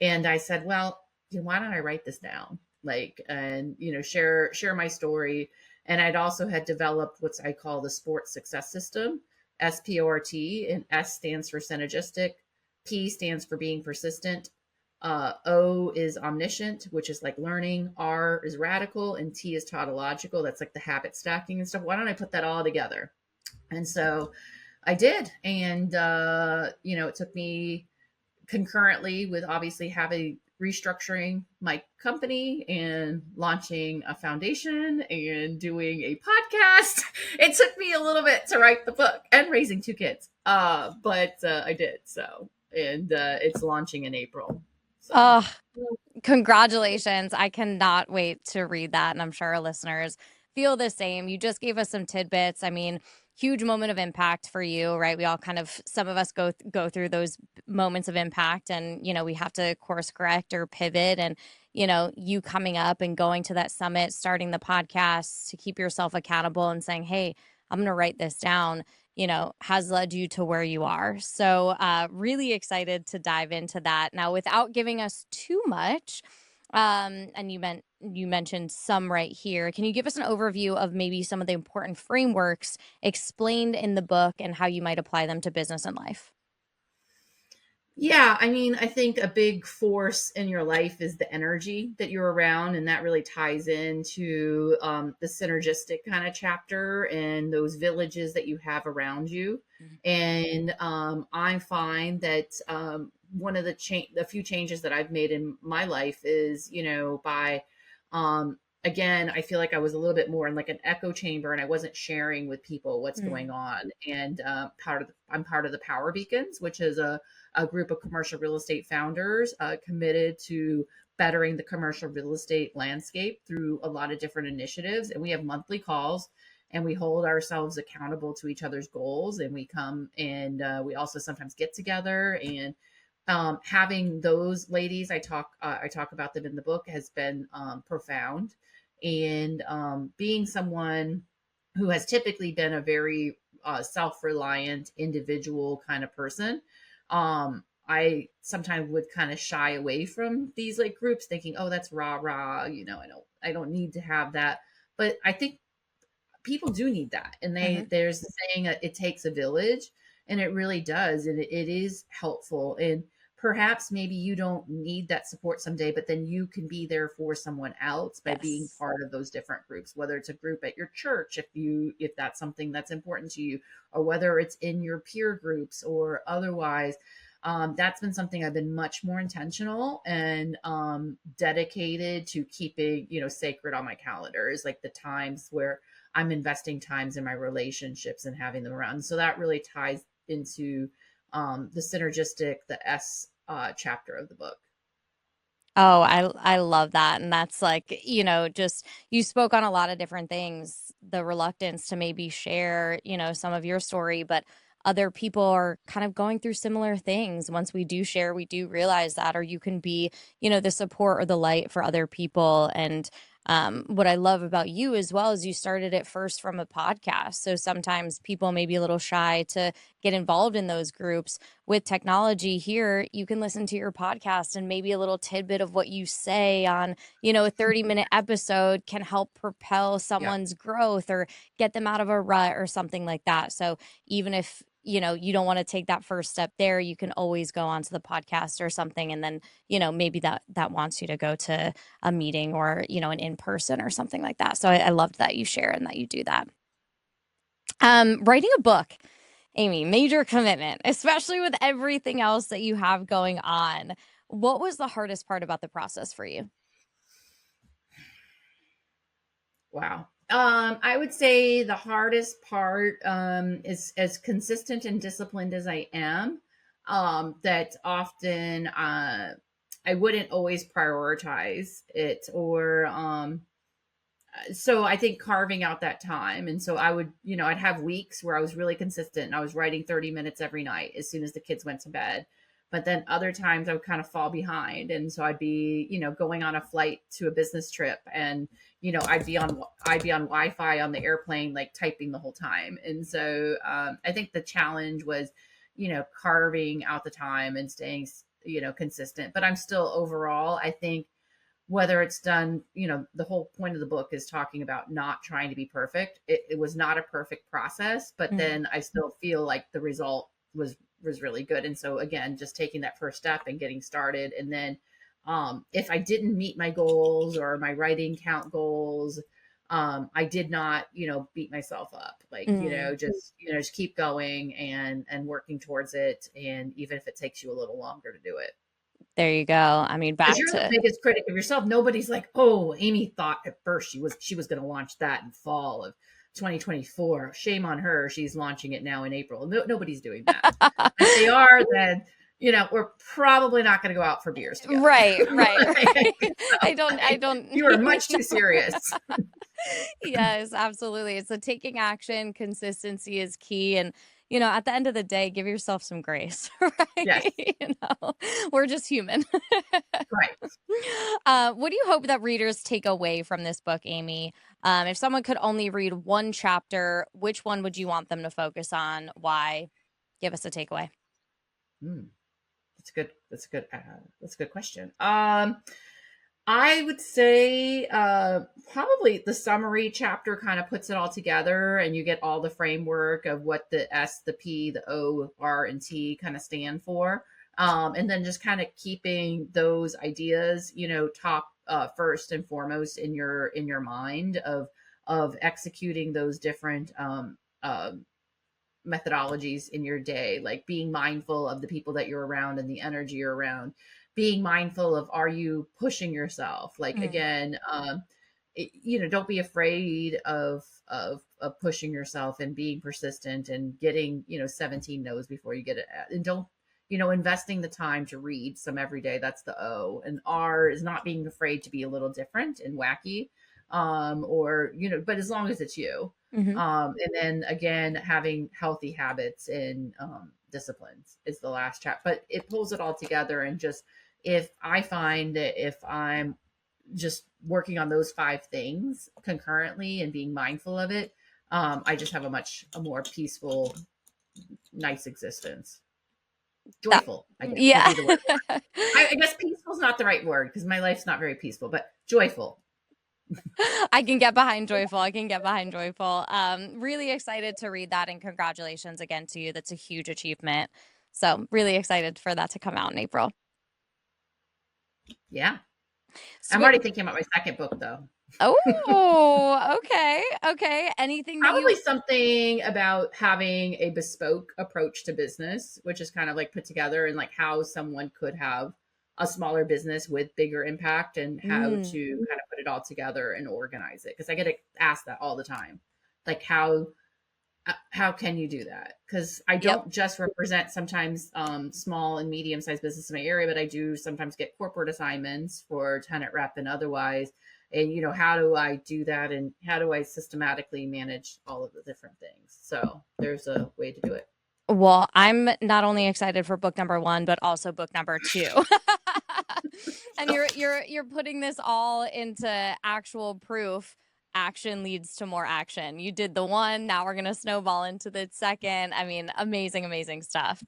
I said, well, why don't I write this down? Like, and, share my story. And I'd also had developed what I call the sports success system, SPORT, and S stands for synergistic. P stands for being persistent. O is omniscient, which is like learning. R is radical, and T is tautological. That's like the habit stacking and stuff. Why don't I put that all together? And so I did. And, it took me concurrently with obviously having restructuring my company and launching a foundation and doing a podcast. It took me a little bit to write the book and raising 2 kids. But I did. So, and it's launching in April. So. Oh, congratulations. I cannot wait to read that. And I'm sure our listeners feel the same. You just gave us some tidbits. I mean, huge moment of impact for you, right? We all some of us go through those moments of impact, and, we have to course correct or pivot. And, you coming up and going to that summit, starting the podcast to keep yourself accountable and saying, hey, I'm going to write this down, has led you to where you are. So really excited to dive into that. Now, without giving us too much, and you mentioned some right here, can you give us an overview of maybe some of the important frameworks explained in the book and how you might apply them to business and life? Yeah, I mean, I think a big force in your life is the energy that you're around, and that really ties into the synergistic kind of chapter and those villages that you have around you. And I find that one of the few changes that I've made in my life is, by again, I feel like I was a little bit more in like an echo chamber, and I wasn't sharing with people what's going on. And I'm part of the Power Beacons, which is a group of commercial real estate founders committed to bettering the commercial real estate landscape through a lot of different initiatives. And we have monthly calls, and we hold ourselves accountable to each other's goals. And we come and we also sometimes get together. And having those ladies, I talk about them in the book, has been profound. And being someone who has typically been a very self-reliant individual kind of person, I sometimes would kind of shy away from these like groups, thinking, oh, that's rah rah, I don't need to have that. But I think people do need that. And there's the saying, it takes a village, and it really does. And it is helpful. And perhaps maybe you don't need that support someday, but then you can be there for someone else by being part of those different groups, whether it's a group at your church, if that's something that's important to you, or whether it's in your peer groups or otherwise. That's been something I've been much more intentional and dedicated to keeping, sacred on my calendar, is like the times where I'm investing times in my relationships and having them around. So that really ties into the synergistic, the S chapter of the book. Oh, I love that. And that's like, just you spoke on a lot of different things, the reluctance to maybe share, some of your story, but other people are kind of going through similar things. Once we do share, we do realize that, or you can be, the support or the light for other people. And what I love about you as well is you started it first from a podcast. So sometimes people may be a little shy to get involved in those groups. With technology here, you can listen to your podcast, and maybe a little tidbit of what you say on, a 30-minute episode can help propel someone's growth or get them out of a rut or something like that. So even if you don't want to take that first step there, you can always go onto the podcast or something. And then, maybe that wants you to go to a meeting or, an in-person or something like that. So I loved that you share and that you do that. Writing a book, Amy, major commitment, especially with everything else that you have going on. What was the hardest part about the process for you? Wow. I would say the hardest part is as consistent and disciplined as I am, that often I wouldn't always prioritize it, or so I think carving out that time. And so I would, I'd have weeks where I was really consistent and I was writing 30 minutes every night as soon as the kids went to bed. But then other times I would kind of fall behind. And so I'd be, going on a flight to a business trip, and, I'd be on Wi-Fi on the airplane, like typing the whole time. And so I think the challenge was, carving out the time and staying, consistent. But I'm still, overall, I think, whether it's done, the whole point of the book is talking about not trying to be perfect. It was not a perfect process, but then I still feel like the result was really good. And so again, just taking that first step and getting started. And then if I didn't meet my goals or my writing count goals, I did not, beat myself up. Like, just keep going and working towards it. And even if it takes you a little longer to do it. There you go. I mean, back Because you're to the biggest critic of yourself. Nobody's like, oh, Amy thought at first she was going to launch that in fall of 2024. Shame on her. She's launching it now in April. No, nobody's doing that. If they are, then we're probably not going to go out for beers together. Right. I So, don't. You are much too serious. Yes, absolutely. So taking action, consistency is key. And, at the end of the day, give yourself some grace, right? Yes. We're just human. Right. What do you hope that readers take away from this book, Amy? If someone could only read one chapter, which one would you want them to focus on? Why? Give us a takeaway. That's good. That's good. That's a good question. I would say probably the summary chapter kind of puts it all together, and you get all the framework of what the S, the P, the O, R, and T kind of stand for. And then just kind of keeping those ideas, top first and foremost in your mind of executing those different methodologies in your day, like being mindful of the people that you're around and the energy you're around, being mindful of, are you pushing yourself? Like, again, don't be afraid of pushing yourself and being persistent and getting, 17 no's before you get it. And don't, investing the time to read some every day. That's the O. And R is not being afraid to be a little different and wacky. But as long as it's you. And then again, having healthy habits and disciplines is the last chapter. But it pulls it all together. And just, if I find that if I'm just working on those 5 things concurrently and being mindful of it, I just have a more peaceful, nice existence. Joyful, I guess. Yeah. Would be the word. I guess peaceful is not the right word, because my life's not very peaceful, but joyful. I can get behind joyful. Really excited to read that, and congratulations again to you. That's a huge achievement. So really excited for that to come out in April. Yeah. I'm already thinking about my second book, though. Oh, okay. Anything probably something about having a bespoke approach to business, which is kind of like put together, and like how someone could have a smaller business with bigger impact, and how to kind of put it all together and organize it. Because I get asked that all the time, like how can you do that? Because I don't just represent sometimes small and medium-sized business in my area, but I do sometimes get corporate assignments for tenant rep and otherwise. And, how do I do that? And how do I systematically manage all of the different things? So there's a way to do it. Well, I'm not only excited for book number 1, but also book number 2. And you're putting this all into actual proof. Action leads to more action. You did the 1, now we're going to snowball into the 2nd. I mean, amazing stuff.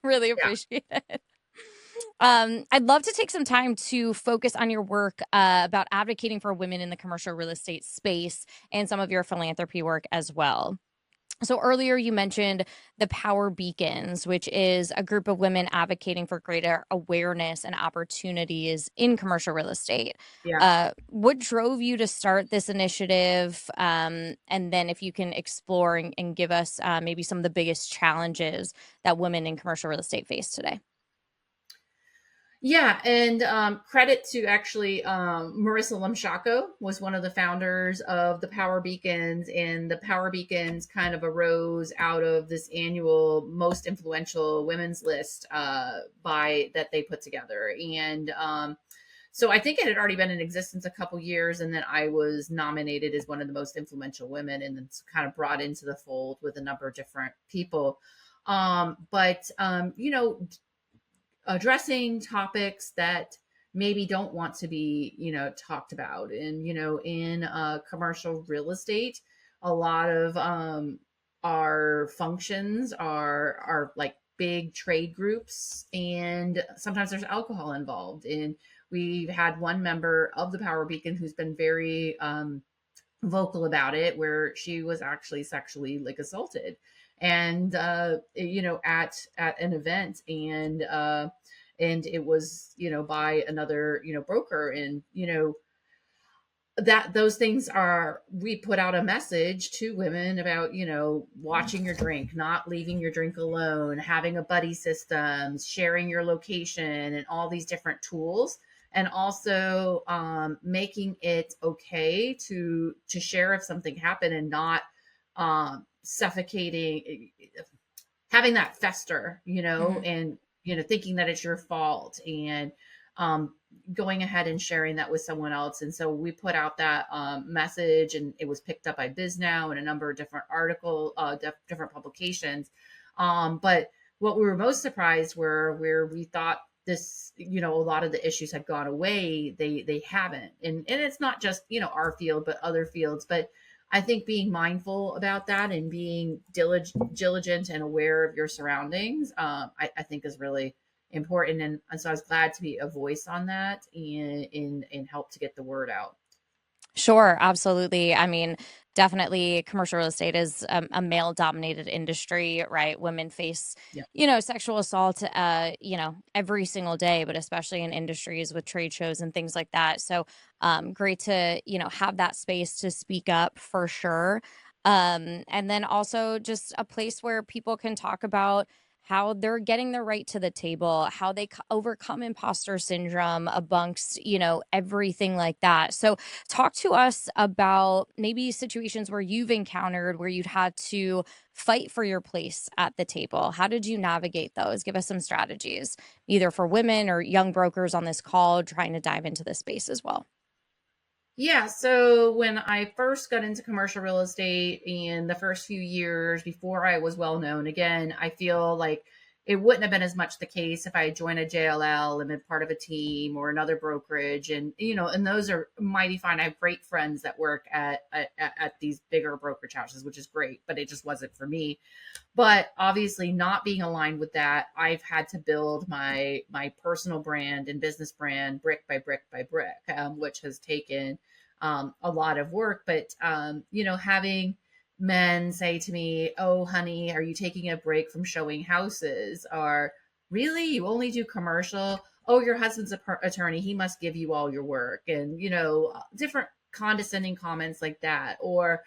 Really appreciate it. I'd love to take some time to focus on your work about advocating for women in the commercial real estate space and some of your philanthropy work as well. So earlier you mentioned the Power Beacons, which is a group of women advocating for greater awareness and opportunities in commercial real estate. Yeah. What drove you to start this initiative? And then if you can explore and give us maybe some of the biggest challenges that women in commercial real estate face today. Yeah, and credit to actually Marissa Lemshako was one of the founders of the Power Beacons, and the Power Beacons kind of arose out of this annual most influential women's list by that they put together, and so I think it had already been in existence a couple years, and then I was nominated as one of the most influential women, and it's kind of brought into the fold with a number of different people. But addressing topics that maybe don't want to be talked about, and in commercial real estate, a lot of our functions are like big trade groups, and sometimes there's alcohol involved. And we've had one member of the Power Beacon who's been very vocal about it, where she was actually sexually like assaulted, and at an event, and it was by another broker. And that those things are, we put out a message to women about watching your drink, not leaving your drink alone, having a buddy system, sharing your location, and all these different tools, and also making it okay to share if something happened, and not suffocating, having that fester, Mhm. and thinking that it's your fault, and going ahead and sharing that with someone else. And so we put out that message, and it was picked up by BizNow and a number of different different publications. But what we were most surprised were where we thought this, a lot of the issues had gone away, they haven't. And it's not just our field, but other fields. But I think being mindful about that, and being diligent and aware of your surroundings, I think is really important. And so I was glad to be a voice on that, and help to get the word out. Sure, absolutely. I mean, definitely commercial real estate is a male-dominated industry, right? Women face, Yeah. sexual assault, every single day, but especially in industries with trade shows and things like that. So, great to, have that space to speak up for sure. And then also just a place where people can talk about how they're getting their right to the table, how they overcome imposter syndrome amongst, everything like that. So, talk to us about maybe situations where you've encountered where you'd had to fight for your place at the table. How did you navigate those? Give us some strategies, either for women or young brokers on this call trying to dive into this space as well. Yeah. So when I first got into commercial real estate, in the first few years before I was well known, again, I feel like it wouldn't have been as much the case if I had joined a JLL and been part of a team or another brokerage. And, and those are mighty fine. I have great friends that work at these bigger brokerage houses, which is great, but it just wasn't for me. But obviously, not being aligned with that, I've had to build my personal brand and business brand brick by brick by brick, which has taken a lot of work. But having men say to me, "Oh, honey, are you taking a break from showing houses?" Or, "Really, you only do commercial? Oh, your husband's a attorney; he must give you all your work." And different condescending comments like that. Or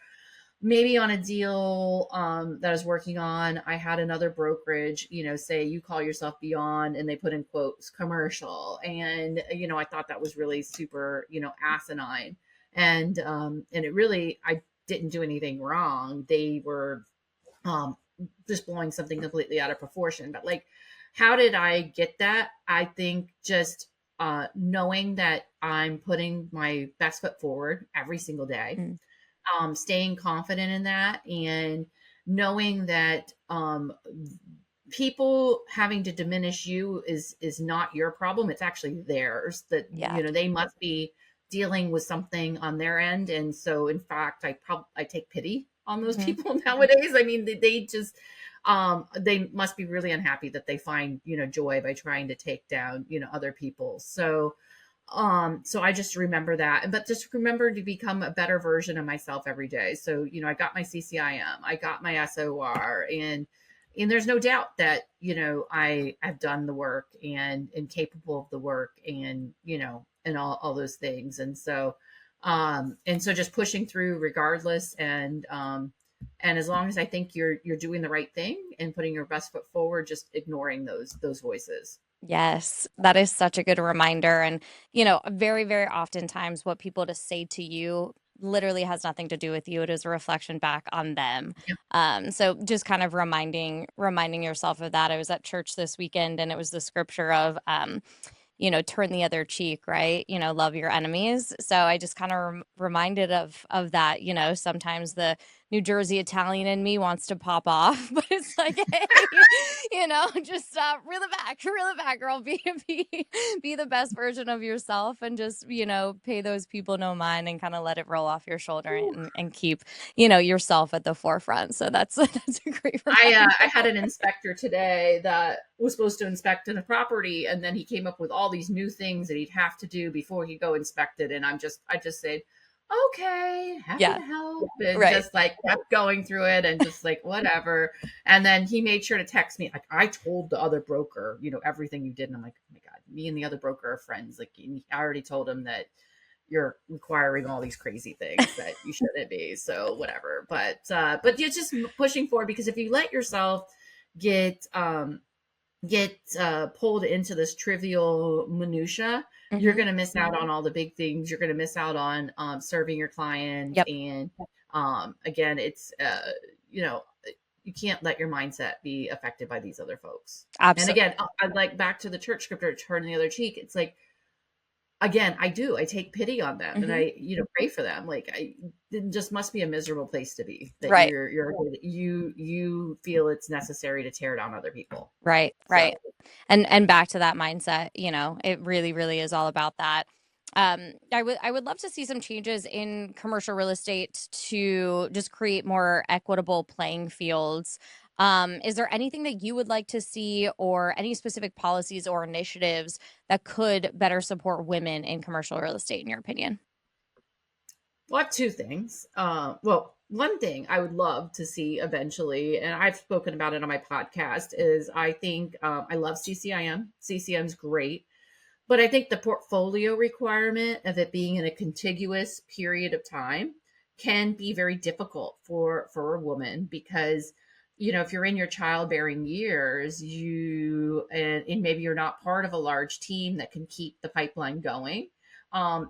maybe on a deal that I was working on, I had another brokerage, say, "You call yourself Beyond," and they put in quotes "commercial," and I thought that was really super, asinine, and it really, I didn't do anything wrong. They were um, just blowing something completely out of proportion. But like, how did I get that? I think just knowing that I'm putting my best foot forward every single day, Mm, staying confident in that, and knowing that people having to diminish you is not your problem, it's actually theirs. That yeah. they must be dealing with something on their end. And so in fact, I take pity on those Mhm. people nowadays. I mean, they just they must be really unhappy that they find joy by trying to take down other people. So I just remember that, but just remember to become a better version of myself every day. So I got my CCIM, I got my SOR, and there's no doubt that I've done the work, and capable of the work, and all those things. And so just pushing through regardless, and And as long as I think you're doing the right thing and putting your best foot forward, just ignoring those voices. Yes, that is such a good reminder. And, very, very oftentimes what people just say to you literally has nothing to do with you. It is a reflection back on them. Yeah. So just kind of reminding yourself of that. I was at church this weekend and it was the scripture of, turn the other cheek, right? Love your enemies. So I just kind of reminded of that. Sometimes the New Jersey Italian in me wants to pop off, but it's like, hey, just reel it back, girl. Be the best version of yourself, and just pay those people no mind, and kind of let it roll off your shoulder, and keep yourself at the forefront. So that's a great reminder. I had an inspector today that was supposed to inspect a property, and then he came up with all these new things that he'd have to do before he go inspect it. And I just said, okay, happy to help, and just like kept going through it and just like whatever. And then he made sure to text me, like, I told the other broker, everything you did. And I'm like, oh my God, me and the other broker are friends. Like, I already told him that you're requiring all these crazy things that you shouldn't be. So whatever. But you're just pushing forward, because if you let yourself get pulled into this trivial minutia, you're going to miss out on all the big things. You're going to miss out on serving your client. Yep. And again, it's you can't let your mindset be affected by these other folks. Absolutely. And again, I like back to the church scripture, turn the other cheek. It's like, again, I take pity on them, and I, pray for them. Like, it just must be a miserable place to be, that right. you feel it's necessary to tear down other people. Right. Right. And back to that mindset, it really, really is all about that. I would love to see some changes in commercial real estate to just create more equitable playing fields. Is there anything that you would like to see, or any specific policies or initiatives that could better support women in commercial real estate, in your opinion? Well, I have two things. Well, one thing I would love to see eventually, and I've spoken about it on my podcast, is I think I love CCIM. CCIM's great. But I think the portfolio requirement of it being in a contiguous period of time can be very difficult for a woman, because, if you're in your childbearing years, and maybe you're not part of a large team that can keep the pipeline going,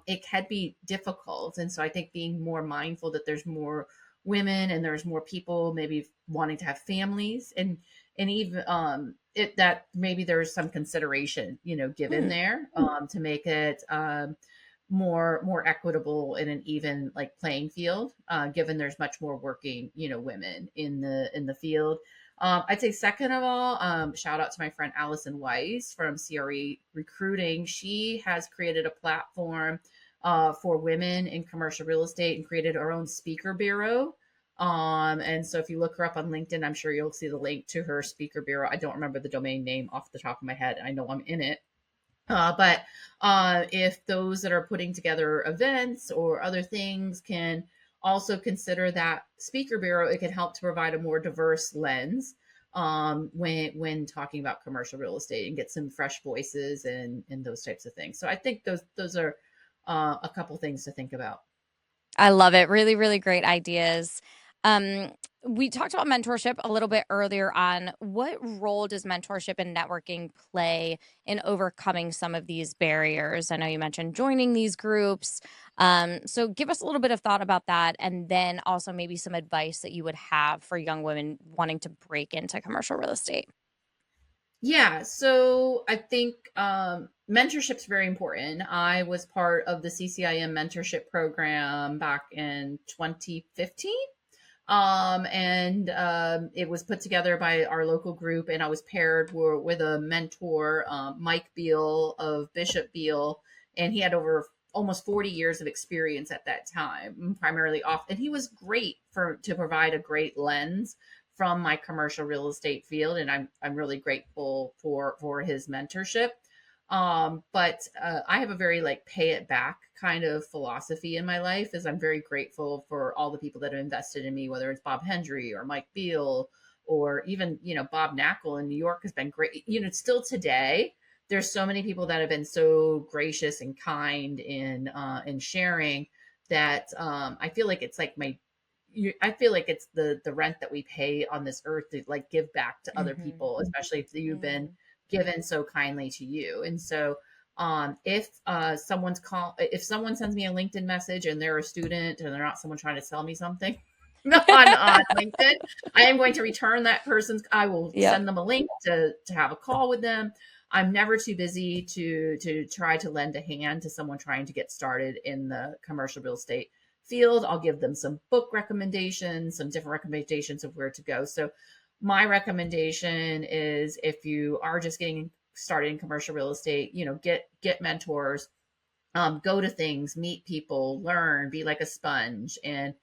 it can be difficult. And so I think being more mindful that there's more women and there's more people maybe wanting to have families, and even that maybe there's some consideration, given there, to make it more equitable in an even like playing field, given there's much more working, women in the field. I'd say second of all, shout out to my friend Allison Weiss from CRE Recruiting. She has created a platform for women in commercial real estate, and created her own speaker bureau. And so if you look her up on LinkedIn, I'm sure you'll see the link to her speaker bureau. I don't remember the domain name off the top of my head. I know I'm in it. But if those that are putting together events or other things can also consider that speaker bureau, it can help to provide a more diverse lens when talking about commercial real estate, and get some fresh voices and those types of things. So I think those are a couple things to think about. I love it. Really, really great ideas. We talked about mentorship a little bit earlier on. What role does mentorship and networking play in overcoming some of these barriers? I know you mentioned joining these groups. So give us a little bit of thought about that, and then also maybe some advice that you would have for young women wanting to break into commercial real estate. Yeah, so I think mentorship is very important. I was part of the CCIM mentorship program back in 2015. It was put together by our local group, and I was paired with a mentor, Mike Beal of Bishop Beal, and he had over almost 40 years of experience at that time, primarily and he was great to provide a great lens from my commercial real estate field, and I'm really grateful for his mentorship. But I have a very like pay it back kind of philosophy in my life, as I'm very grateful for all the people that have invested in me, whether it's Bob Hendry or Mike Beal, or even, Bob Knackle in New York has been great. Still today, there's so many people that have been so gracious and kind in sharing that I feel like it's like my I feel like it's the rent that we pay on this earth to like give back to other Mm-hmm. people, especially if you've been Mm-hmm. given so kindly to you. And so if if someone sends me a LinkedIn message and they're a student and they're not someone trying to sell me something on LinkedIn, I am going to return that person's. I will Yep. send them a link to have a call with them. I'm never too busy to try to lend a hand to someone trying to get started in the commercial real estate field. I'll give them some book recommendations, some different recommendations of where to go. So my recommendation is if you are just getting started in commercial real estate, get mentors, go to things, meet people, learn, be like a sponge, and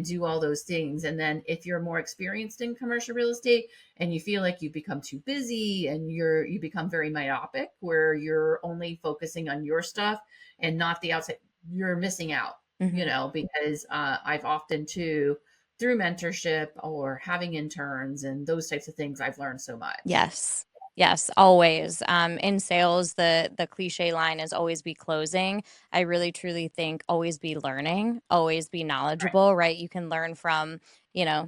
do all those things. And then if you're more experienced in commercial real estate and you feel like you've become too busy and you become very myopic where you're only focusing on your stuff and not the outside, you're missing out, Mm-hmm. because I've often too through mentorship or having interns and those types of things, I've learned so much. Yes. Yes, always. In sales, the cliche line is always be closing. I really truly think always be learning, always be Right. knowledgeable, right? You can learn from,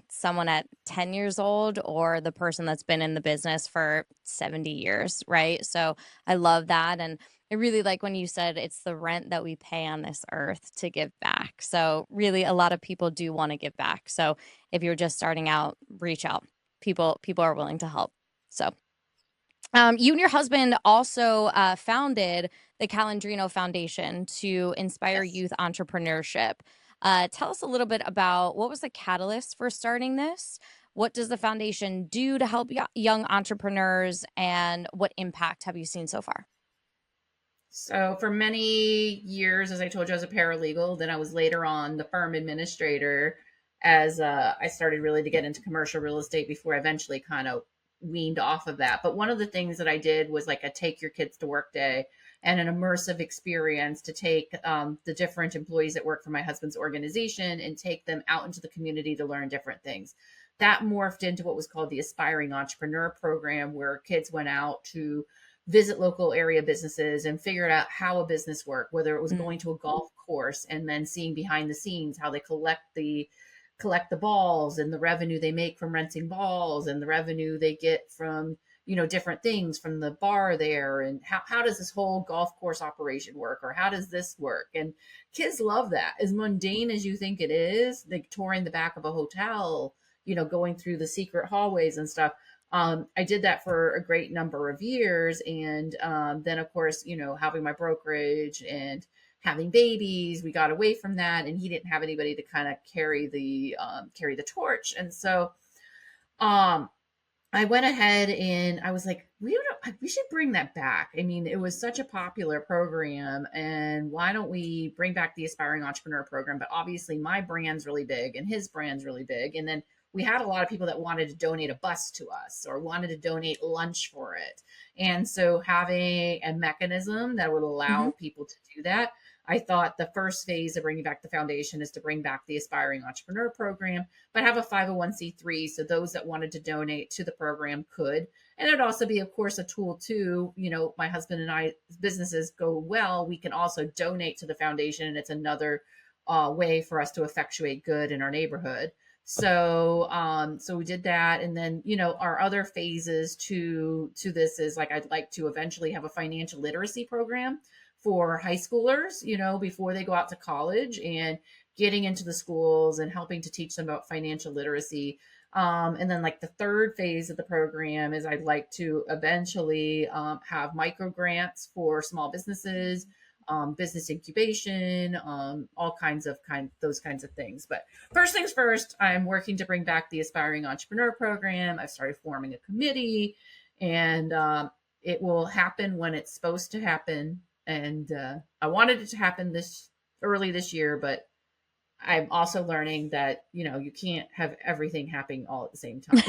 someone at 10 years old or the person that's been in the business for 70 years, right? So I love that. And I really like when you said it's the rent that we pay on this earth to give back. So really a lot of people do want to give back. So if you're just starting out, reach out. People are willing to help. So you and your husband also founded the Calandrino Foundation to inspire Yes. youth entrepreneurship. Tell us a little bit about what was the catalyst for starting this? What does the foundation do to help young entrepreneurs, and what impact have you seen so far? So for many years, as I told you, I was a paralegal. Then I was later on the firm administrator as I started really to get into commercial real estate before I eventually kind of weaned off of that. But one of the things that I did was like a take your kids to work day and an immersive experience to take the different employees that work for my husband's organization and take them out into the community to learn different things. That morphed into what was called the Aspiring Entrepreneur Program, where kids went out to visit local area businesses and figured out how a business worked, whether it was Mm. going to a golf course and then seeing behind the scenes how they collect the balls and the revenue they make from renting balls and the revenue they get from different things from the bar there, and how does this whole golf course operation work, or how does this work. And kids love that. As mundane as you think it is, like touring the back of a hotel, going through the secret hallways and stuff. I did that for a great number of years. And then, of course, having my brokerage and having babies, we got away from that. And he didn't have anybody to kind of carry the torch. And so um, I went ahead and I was like, we should bring that back. I mean, it was such a popular program, and why don't we bring back the Aspiring Entrepreneur Program? But obviously, my brand's really big, and his brand's really big, and then we had a lot of people that wanted to donate a bus to us or wanted to donate lunch for it. And so, having a mechanism that would Hmm. allow people to do that, I thought the first phase of bringing back the foundation is to bring back the Aspiring Entrepreneur Program, but have a 501c3 so those that wanted to donate to the program could. And it'd also be, of course, a tool too. My husband and I businesses go well, we can also donate to the foundation, and it's another way for us to effectuate good in our neighborhood. So we did that, and then our other phases to this is like I'd like to eventually have a financial literacy program for high schoolers, before they go out to college, and getting into the schools and helping to teach them about financial literacy. And then, like, the third phase of the program is I'd like to eventually have micro grants for small businesses, business incubation, all kinds of those kinds of things. But first things first, I'm working to bring back the Aspiring Entrepreneur Program. I've started forming a committee, and it will happen when it's supposed to happen. And I wanted it to happen early this year, but I'm also learning that you can't have everything happening all at the same time.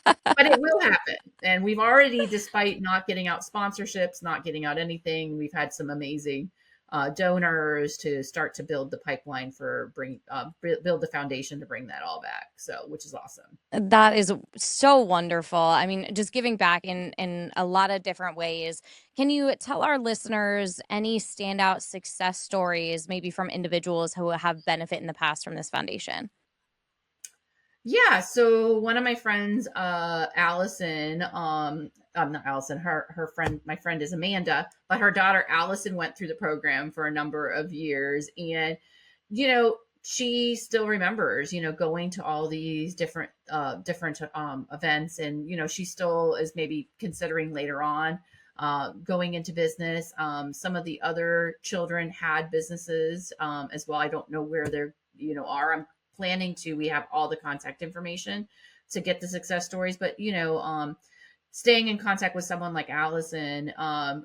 But it will happen. And we've already, despite not getting out sponsorships, not getting out anything, we've had some amazing donors to start to build the pipeline for build the foundation to bring that all back. So, which is awesome. That is so wonderful. I mean, just giving back in a lot of different ways. Can you tell our listeners any standout success stories, maybe from individuals who have benefit in the past from this foundation? Yeah, so one of my friends, Allison, not Allison, her friend, my friend is Amanda, but her daughter Allison went through the program for a number of years, and she still remembers, going to all these different events, and she still is maybe considering later on going into business. Some of the other children had businesses as well. I don't know where they're are. I'm planning to. We have all the contact information to get the success stories, but staying in contact with someone like Allison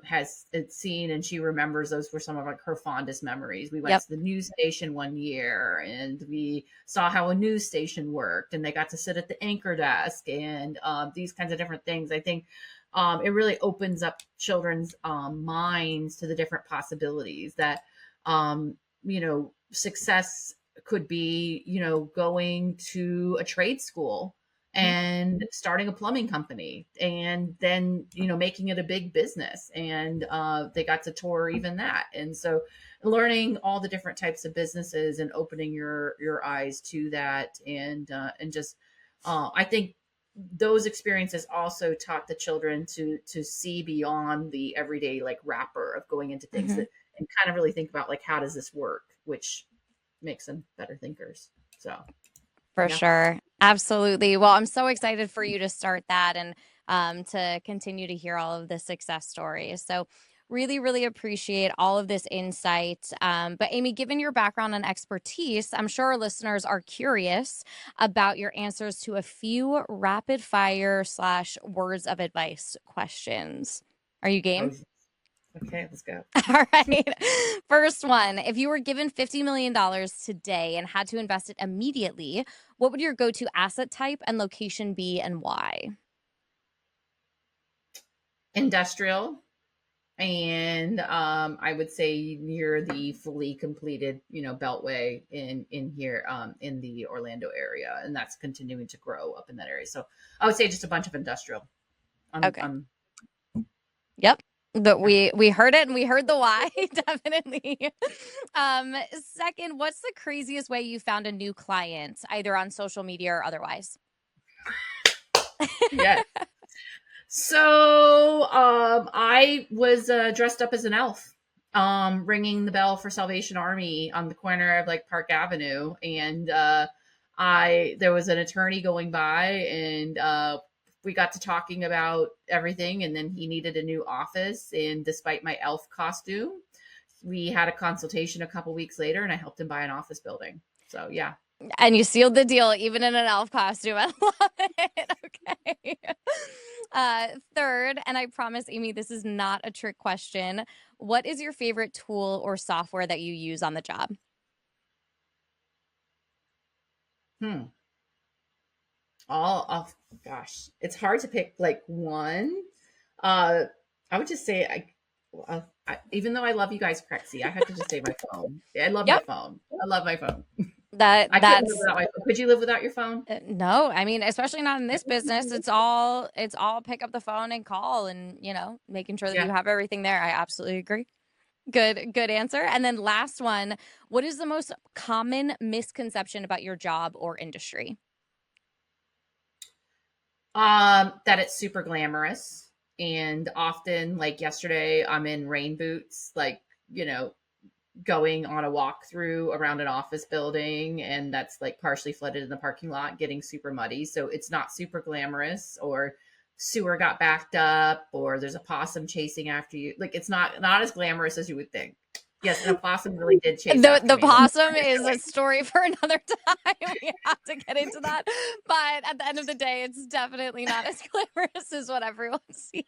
has seen, and she remembers those were some of like her fondest memories. We went Yep. to the news station one year and we saw how a news station worked, and they got to sit at the anchor desk and these kinds of different things. I think it really opens up children's minds to the different possibilities that success could be, going to a trade school Mhm. and starting a plumbing company and then, making it a big business. And they got to tour even that. And so learning all the different types of businesses and opening your eyes to that. And just, I think those experiences also taught the children to see beyond the everyday like wrapper of going into things Mhm. that, and kind of really think about like, how does this work, which makes them better thinkers. So, For yeah. sure. Absolutely. Well, I'm so excited for you to start that and to continue to hear all of the success stories. So, really, really appreciate all of this insight. But, Amy, given your background and expertise, I'm sure our listeners are curious about your answers to a few rapid fire / words of advice questions. Are you Oh, game? okay, let's go. All right. First one. If you were given $50 million today and had to invest it immediately, what would your go to asset type and location be and why? Industrial. And I would say near the fully completed, beltway in here in the Orlando area, and that's continuing to grow up in that area. So I would say just a bunch of industrial. Okay. I'm Yep. But yeah. we heard it and we heard the why, definitely. Second, what's the craziest way you found a new client, either on social media or otherwise? Yeah. So I was dressed up as an elf, ringing the bell for Salvation Army on the corner of like Park Avenue, and I there was an attorney going by, and we got to talking about everything, and then he needed a new office, and despite my elf costume, we had a consultation a couple weeks later, and I helped him buy an office building. So yeah. And you sealed the deal, even in an elf costume. I love it. Okay. Third, and I promise, Amy, this is not a trick question. What is your favorite tool or software that you use on the job? Hmm. Oh gosh, it's hard to pick like one. Uh, I would just say even though I love you guys, Crexi, I have to just say my phone. I love my Yep. phone. I love my phone. That I couldn't live that's without my phone. Could you live without your phone? no, I mean, especially not in this business. It's all pick up the phone and call and, making sure that you Yeah. have everything there. I absolutely agree. Good answer. And then last one, what is the most common misconception about your job or industry? That it's super glamorous, and often, like yesterday, I'm in rain boots, like you know, going on a walkthrough around an office building, and that's like partially flooded in the parking lot, getting super muddy. So it's not super glamorous, or sewer got backed up, or there's a possum chasing after you. Like it's not as glamorous as you would think. Yes, and a possum really did chase The after the me. Let me possum finish is a going. story for another time. We have to get into that. But at the end of the day, it's definitely not as glamorous as what everyone sees.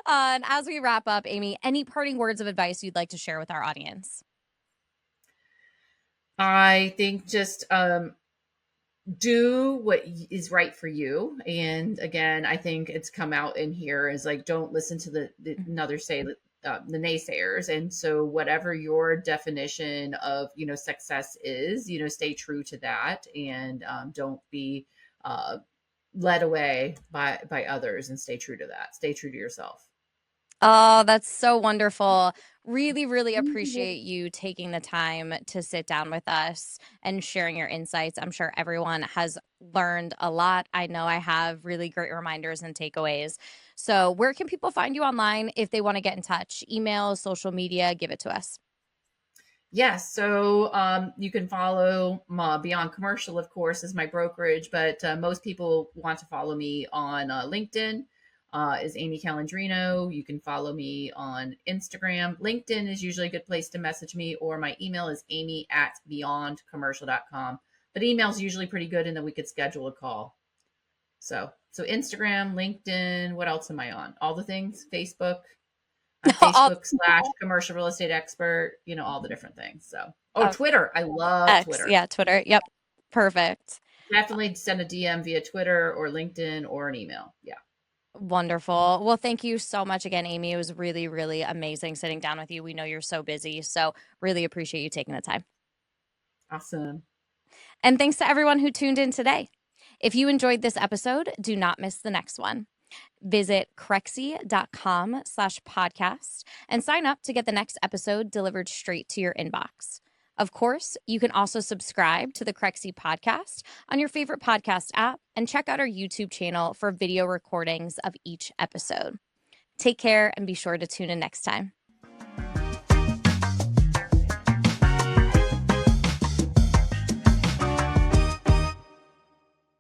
And as we wrap up, Amy, any parting words of advice you'd like to share with our audience? I think just do what is right for you. And again, I think it's come out in here is like don't listen to the another say the naysayers. And so whatever your definition of success is, stay true to that, and don't be uh, led away by others, and stay true to that. Stay true to yourself. Oh, that's so wonderful. Really, really appreciate you taking the time to sit down with us and sharing your insights. I'm sure everyone has learned a lot. I know I have really great reminders and takeaways. So, where can people find you online if they want to get in touch? Email, social media, give it to us. Yes. So you can follow Beyond Commercial, of course, is my brokerage, but most people want to follow me on LinkedIn. Is Amy Calandrino. You can follow me on Instagram. LinkedIn is usually a good place to message me, or my email is amy@beyondcommercial.com. But email is usually pretty good, and then we could schedule a call. So Instagram, LinkedIn. What else am I on? All the things. Facebook. On Facebook/commercial real estate expert, all the different things. So, Twitter. I love Twitter. Yeah, Twitter. Yep. Perfect. Definitely send a DM via Twitter or LinkedIn or an email. Yeah. Wonderful. Well, thank you so much again, Amy. It was really, really amazing sitting down with you. We know you're so busy, so really appreciate you taking the time. Awesome. And thanks to everyone who tuned in today. If you enjoyed this episode, do not miss the next one. Visit crexi.com/podcast and sign up to get the next episode delivered straight to your inbox. Of course, you can also subscribe to the Crexi Podcast on your favorite podcast app and check out our YouTube channel for video recordings of each episode. Take care and be sure to tune in next time.